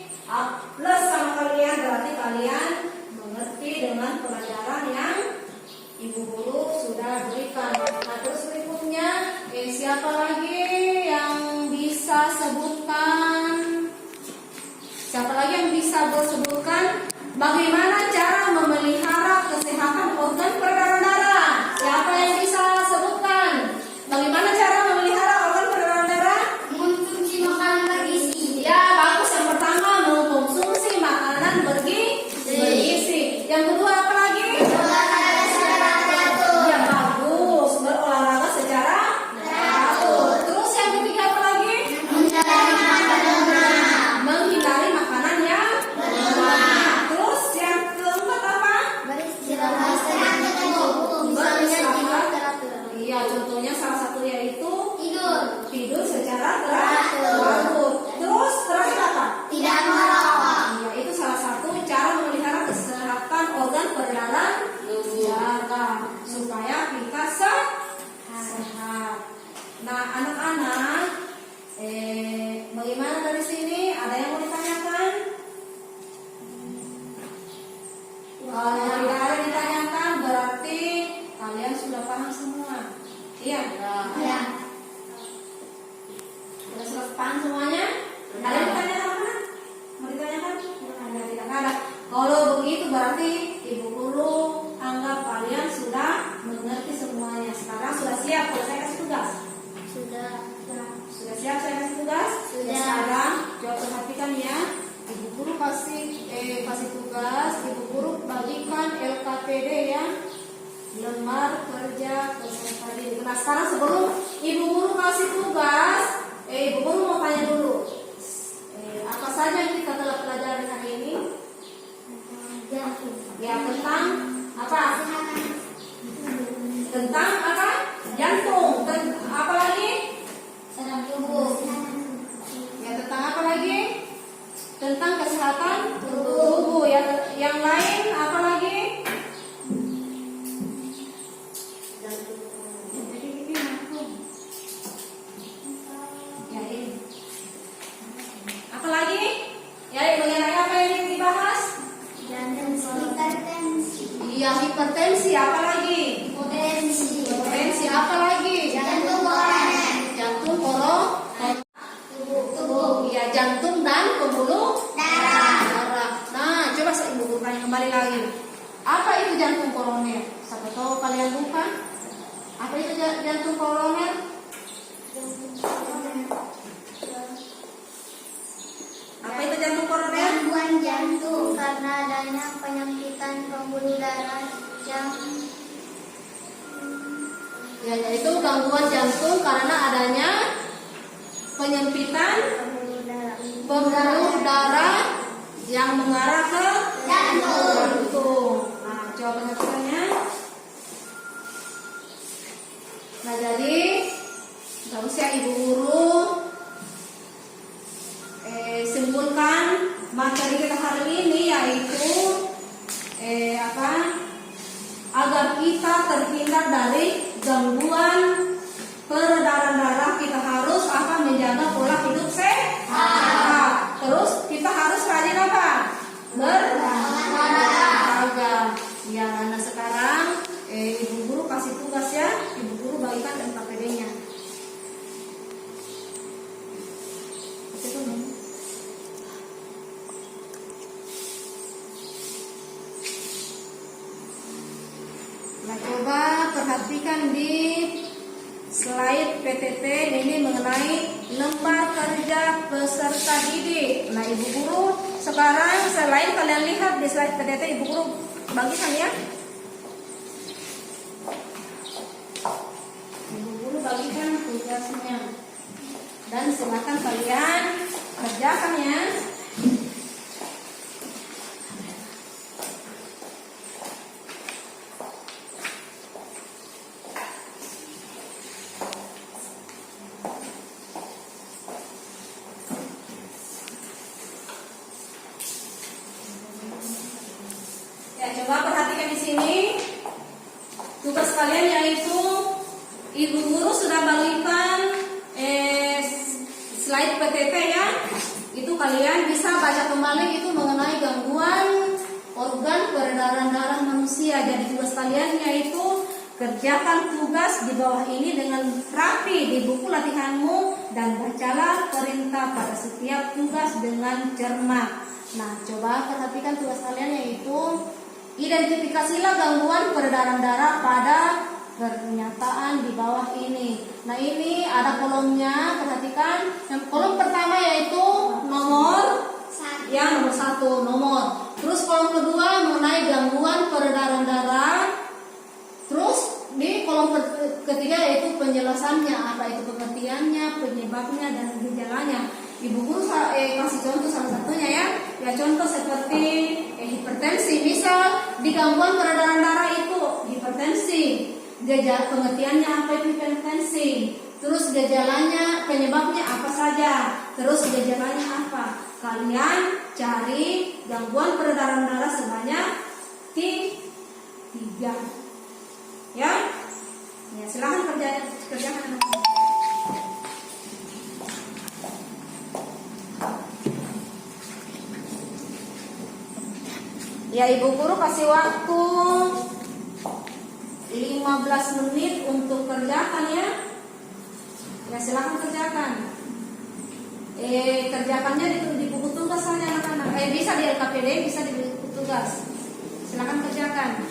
plus sama kalian, berarti kalian mengerti dengan pelajaran yang Ibu Guru sudah berikan. Nah, terus berikutnya, siapa lagi yang bisa sebutkan? Siapa lagi yang bisa bersebutkan bagaimana cara memelihara kesehatan organ peredaran darah? Siapa yang bisa sebutkan bagaimana cara memelihara organ peredaran darah? Mengkonsumsi makanan bergizi. Ya, bagus. Yang pertama mengkonsumsi makanan bergizi. Yang kedua apa lagi? Olahraga secara teratur. Ya, bagus. Berolahraga secara teratur. Terus yang ketiga apa lagi? Menghindari makanan berlemak. Menghindari makanan yang berlemak. Terus yang keempat apa? Beristirahat secara teratur. Misalnya tidur teratur. Iya, contohnya salah satunya itu Tidur. secara teratur. Terus terakhir apa? Tidak merokok. Iya, itu salah satu cara memelihara kesehatan organ peredaran darah supaya kita sehat. Nah, anak-anak, bagaimana dari sini? Ada yang mau ditanyakan? Kalau tidak ada ditanyakan, berarti kalian sudah paham semua. Iya. Ya. Sudah paham semuanya? Ada yang ditanyakan apa? Mau ditanyakan? Tidak ada. Kalau begitu berarti Ibu Guru anggap kalian sudah mengerti semuanya. Sekarang sudah siap kalau saya kasih tugas? Sudah. Sudah siap saya kasih tugas? Sudah. Sekarang coba perhatikan ya. Ibu Guru kasih tugas. Ibu Guru bagikan LKPD ya. Lembar kerja peserta didik. Nah, sekarang sebelum Ibu Guru kasih tugas, hipertensi, apa lagi? Hipertensi, apa lagi? Jantung koroner. Jantung tubuh. Ya, jantung dan pembuluh darah. Nah, coba saya ibu tanya kembali lagi. Apa itu jantung koroner? Siapa tahu kalian lupa? Apa itu jantung koroner? Apa itu jantung koroner? Gangguan jantung karena adanya penyempitan pembuluh darah yang Ya, yaitu gangguan jantung karena adanya penyempitan pembuluh darah yang mengarah ke jantung. Nah, coba pengertiannya. Nah, jadi nggak usah ibu guru simpulkan materi kita hari ini, yaitu agar kita terhindar dari gangguan peredaran darah, kita harus menjaga pola hidup sehat. Terus kita harus rajin berolahraga. Ya, nah sekarang ibu guru kasih tugas ya, ibu guru bagikan NKPD-nya. Nah, coba perhatikan di slide PTT ini mengenai lembar kerja peserta didik. Nah, ibu guru sekarang selain kalian lihat di slide PTT, ibu guru bagikan ya. Ibu guru bagikan tugasnya dan silakan kalian kerjakan ya. Coba perhatikan di sini. Tugas kalian yaitu ibu guru sudah bagikan slide PTT ya. Itu kalian bisa baca kembali itu mengenai gangguan organ peredaran darah manusia. Jadi tugas kalian yaitu kerjakan tugas di bawah ini dengan rapi di buku latihanmu dan bacalah perintah pada setiap tugas dengan cermat. Nah, coba perhatikan tugas kalian yaitu identifikasilah gangguan peredaran darah pada pernyataan di bawah ini. Nah, ini ada kolomnya, perhatikan. Yang kolom pertama yaitu nomor 1, nomor. Terus kolom kedua mengenai gangguan peredaran darah. Terus di kolom ketiga yaitu penjelasannya, apa itu pengertiannya, penyebabnya dan gejalanya. Ibu guru kasih contoh salah satunya ya. Ya, contoh seperti hipertensi. Misal di gangguan peredaran darah itu hipertensi. Gejala pengertiannya apa itu hipertensi. Terus gejalanya, penyebabnya apa saja. Terus gejalanya apa. Kalian cari gangguan peredaran darah sebanyak 3. Ya. Ya, silahkan kerjakan. Ya, ibu guru kasih waktu 15 menit untuk kerjakan ya. Ya, silakan kerjakan. Kerjakannya di buku tugas saja anak-anak. Bisa di LKPD, bisa di buku tugas. Silakan kerjakan.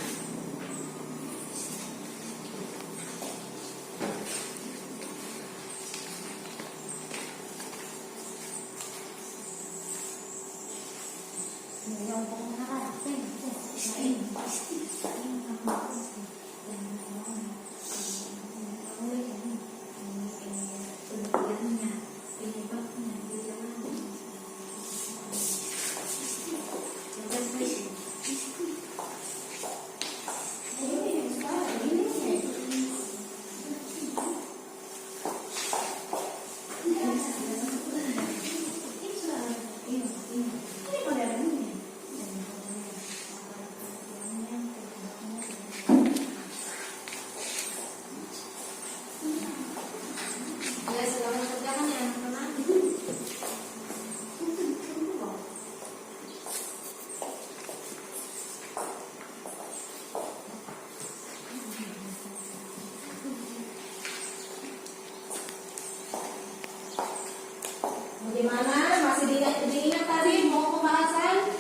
Gimana? Masih diingat tadi mau pembahasan?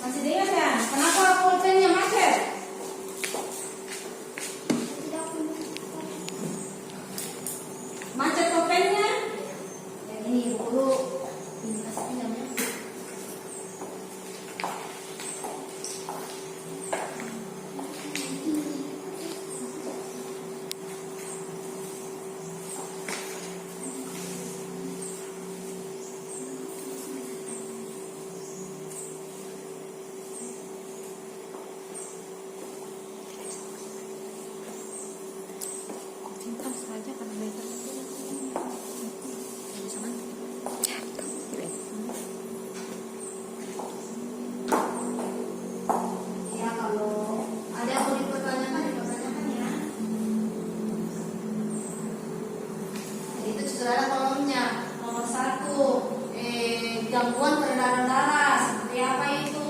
Masih diingat ya? Kenapa pulpennya macet? Tidak punya. Macet pulpennya? Yang ini dulu. Ini kasih pinjamnya. Simpan saja karena mereka Ya kalau ada yang mau dipertanyakan ya. Jadi itu sudah ada kolomnya. Nomor 1, gangguan peredaran darah seperti apa itu?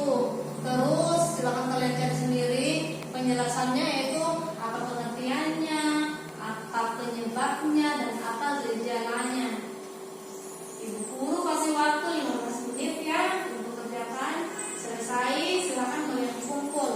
Terus silakan kalian cari sendiri penjelasannya, yaitu apa pengertiannya, apa penyebabnya, dan apa gejalanya. Ibu guru kasih waktu 15 menit ya untuk kerjakan. Selesai, silakan kalian kumpul.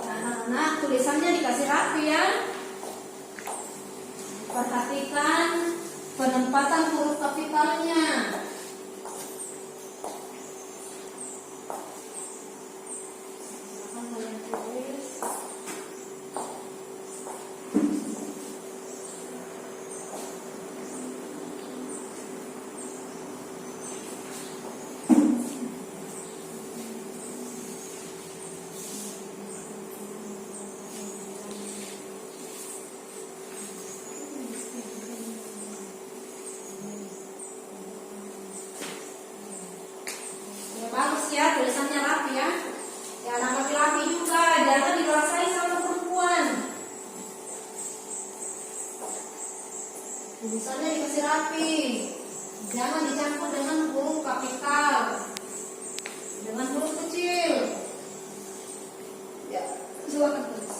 Anak-anak, tulisannya dikasih rapi ya. Perhatikan penempatan huruf kapitalnya. Silakan kalian tulis. Ya bagus ya, tulisannya rapi ya. Ya anak laki-laki juga, jangan dirasain sama perempuan. Tulisannya dikasih rapi. Jangan dicampur dengan huruf kapital, dengan huruf kecil. Ya, silakan tulis.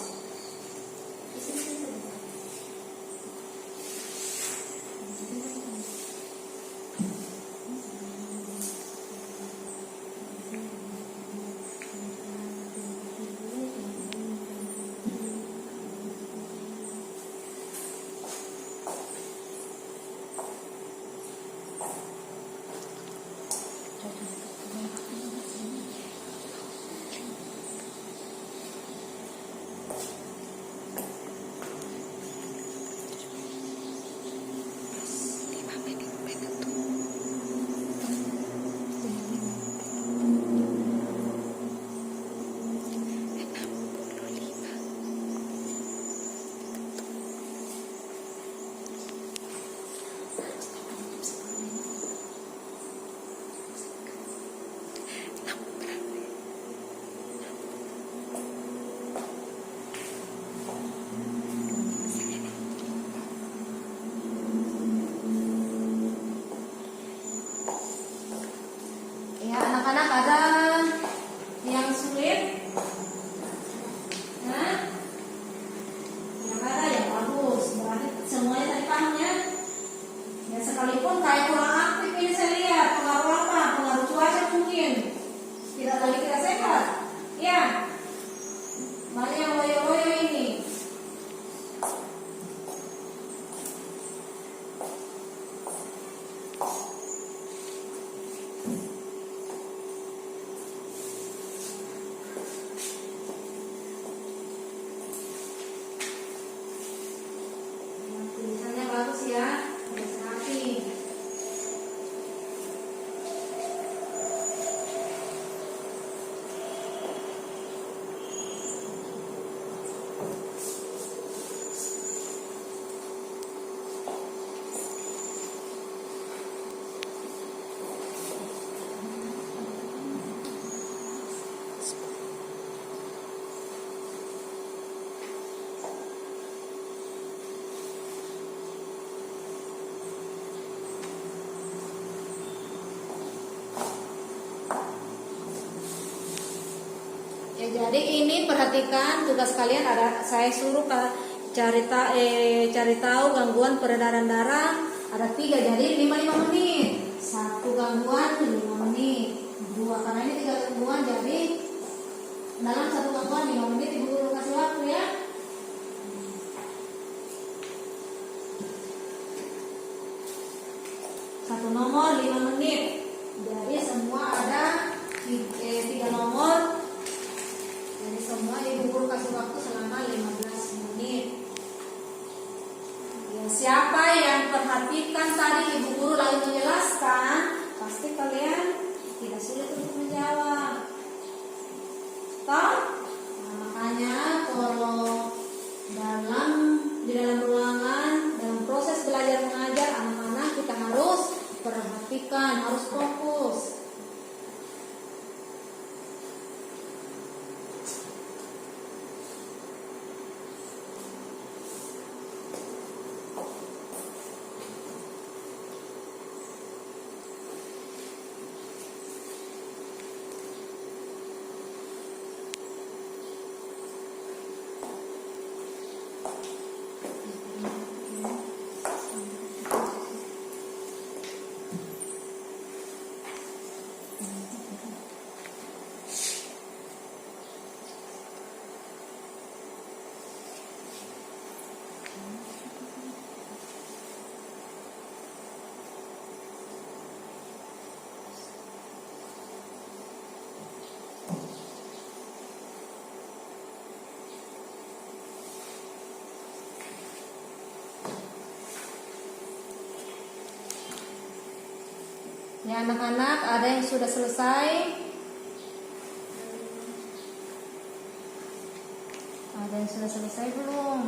Ya, anak-anak ada yang sulit? Nah, yang ada yang bagus. Berarti semuanya tadi paham ya? Ya sekalipun kayak kurang aktif ini saya lihat. Pengaruh apa? Pengaruh cuaca mungkin. Tidak Oke, jadi ini perhatikan tugas kalian ada saya suruh cari tahu gangguan peredaran darah ada 3 jadi 5 menit. 1 gangguan 5 menit. 2 karena ini 3 gangguan jadi dalam 1 gangguan 5 menit ibu guru kasih waktu ya. Satu nomor 5 menit. Jadi semua ada 3 nomor. Jadi semua ibu guru kasih waktu selama 15 menit. Ya, siapa yang perhatikan tadi ibu guru lalu menjelaskan, pasti kalian tidak sulit untuk menjawab. Toh? Nah, makanya kalau di dalam ruangan, dalam proses belajar mengajar anak-anak kita harus perhatikan, harus fokus. Ya anak-anak, ada yang sudah selesai? Ada yang sudah selesai belum?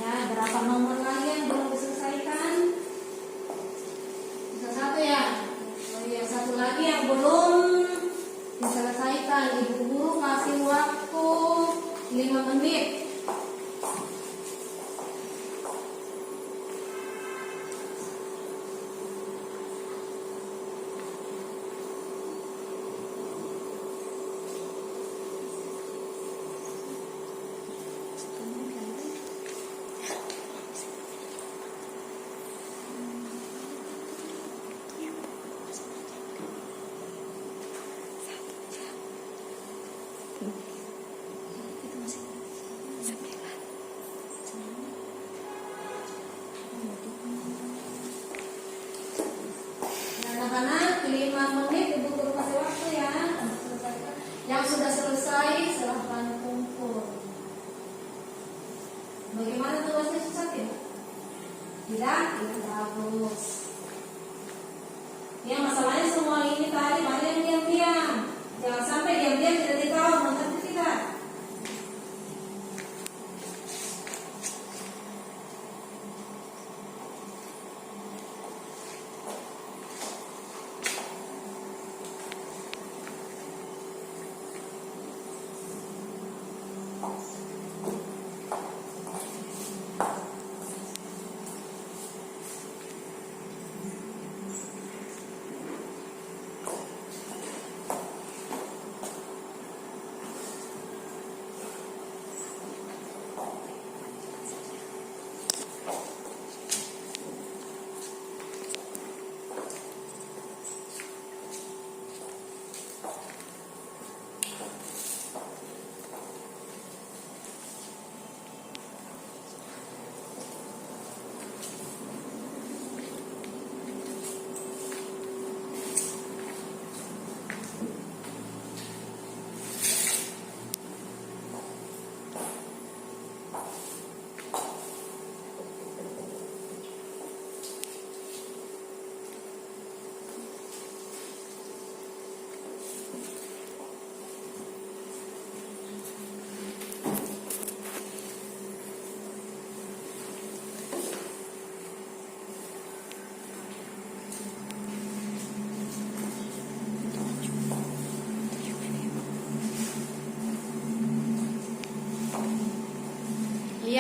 Ya, berapa nomor lagi yang belum diselesaikan? Bisa 1 ya? Oh iya, 1 lagi yang belum diselesaikan. Ibu guru kasih waktu 5 menit. Anak-anak 5 menit ibu guru kasih waktu ya untuk selesaikan. Yang sudah selesai silahkan kumpul. Bagaimana tugasnya, susah tidak? Tidak bagus. Ya masalahnya semua ini tadi banyak yang diam-diam. Jangan sampai diam-diam tidak dikawal, mengerti tidak?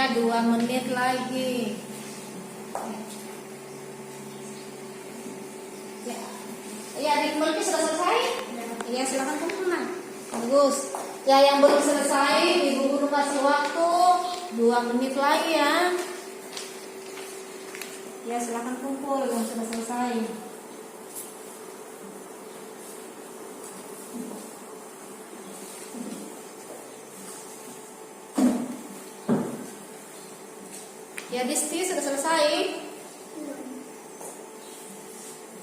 Ya, 2 menit lagi. Ya, ya adik Melki sudah selesai? Iya, silakan kumpulkan. Bagus. Ya, yang belum selesai, ibu guru kasih waktu 2 menit lagi ya. Ya, silakan kumpul yang sudah selesai. Ya, Disti sudah selesai?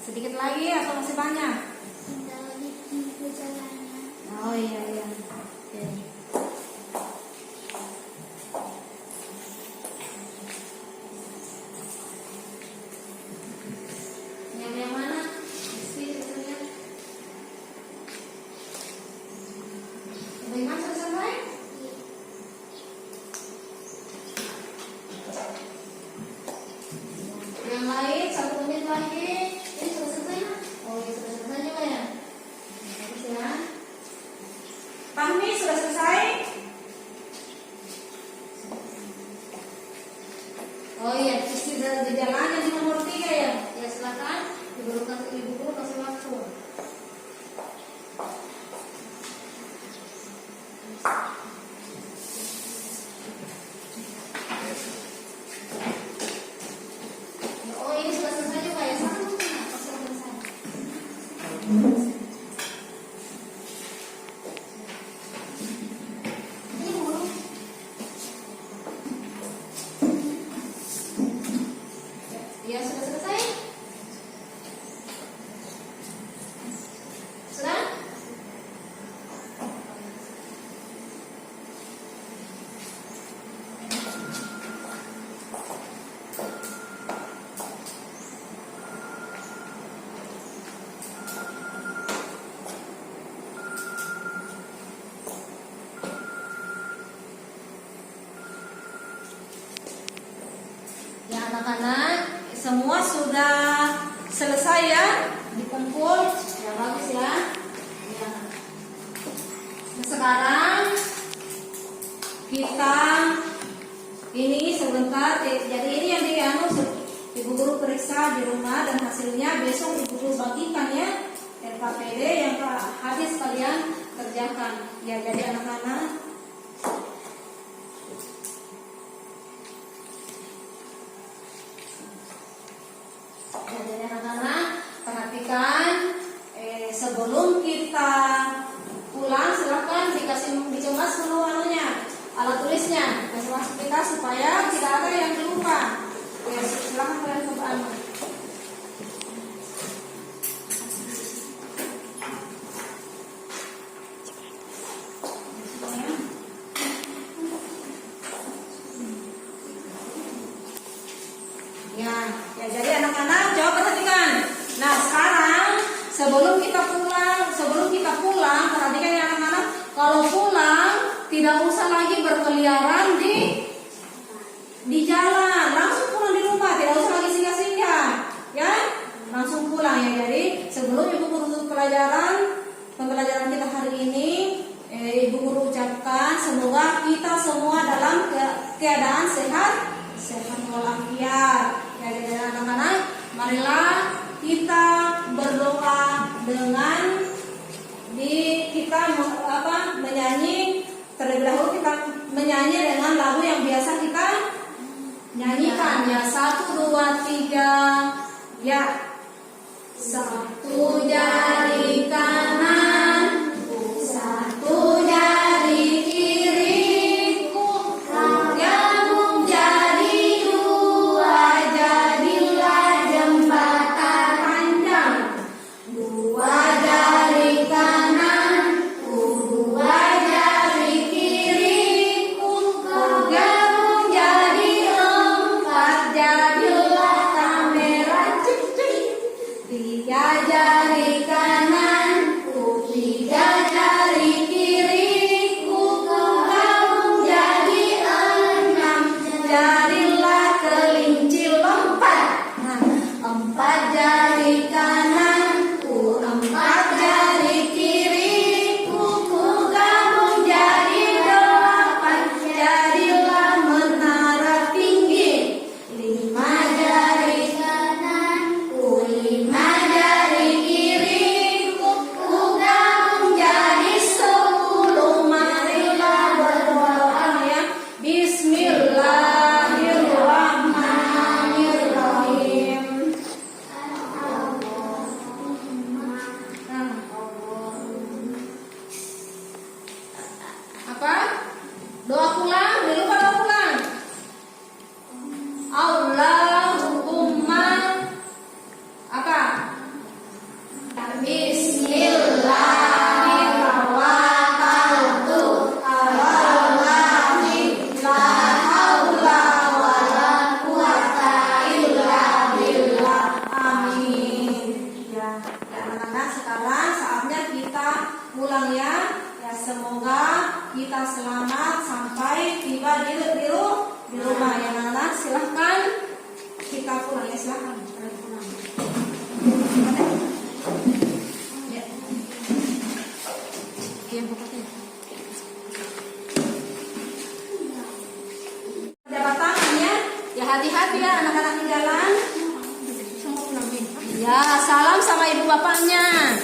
Sedikit lagi atau masih banyak? Bentar lagi menuju jalannya. Oh iya iya. Oke. Yang mana? Disti sebenarnya. Bagaimana sudah selesai? Yang lain 1 menit lagi. Ini sudah selesai ya? Oh iya sudah selesai juga ya. Bagus ya. Fahmi sudah selesai? Oh iya, sudah di jalannya di nomor 3 ya. Ya silakan. Ibu guru kasih waktu. Oh ini sudah selesai juga ya. Sama mungkin apa sudah selesai? Ini guru. Ya sudah selesai? Sudah? Ya anak-anak semua sudah selesai ya dikumpul ya bagus ya. Ya. Nah, sekarang kita ini sebentar jadi ini yang ibu guru periksa di rumah dan hasilnya besok ibu guru bagikan ya RKPD yang habis kalian kerjakan ya. Jadi anak-anak jadi anak-anak perhatikan sebelum kita pulang silahkan dicemas dulu alat tulisnya dikasih masuk kita supaya tidak ada yang lupa. Ya silahkan kalian coba Ya, jadi anak-anak coba perhatikan. Nah sekarang sebelum kita pulang perhatikan ya anak-anak. Kalau pulang tidak usah lagi berkeliaran di jalan, langsung pulang di rumah, tidak usah lagi singgah-singgah, ya, langsung pulang ya. Jadi sebelum ibu guru pembelajaran kita hari ini, ibu guru ucapkan semoga kita semua dalam keadaan sehat walafiat. Ya, jadi anak-anak, marilah kita berdoa dengan kita menyanyi. Terlebih dahulu kita menyanyi dengan lagu yang biasa kita nyanyikan ya. 1, 2, 3 ya. 1 jari kanan, 1 jari kiri, gabung jadi 2, jadilah jembatan panjang. 2 jari kanan, 2 jari kiri, gabung jadi 4, jadilah kamera. 3 jari kanan, 3 jari kiri, gabung jadi 6, jadilah kelinci lompat. 4 jari kanan, 4 jari kiri, gabung jadi 8, jadilah menari. anak-anak. Sekarang saatnya kita pulang ya. Ya semoga kita selamat sampai tiba di rumah ya anak-anak. Silahkan kita pulang ya, silahkan pulang. Ya. Iya, pokoknya. Jabat tangannya, ya hati-hati ya anak-anak di jalan. Ya salam sama ibu bapaknya.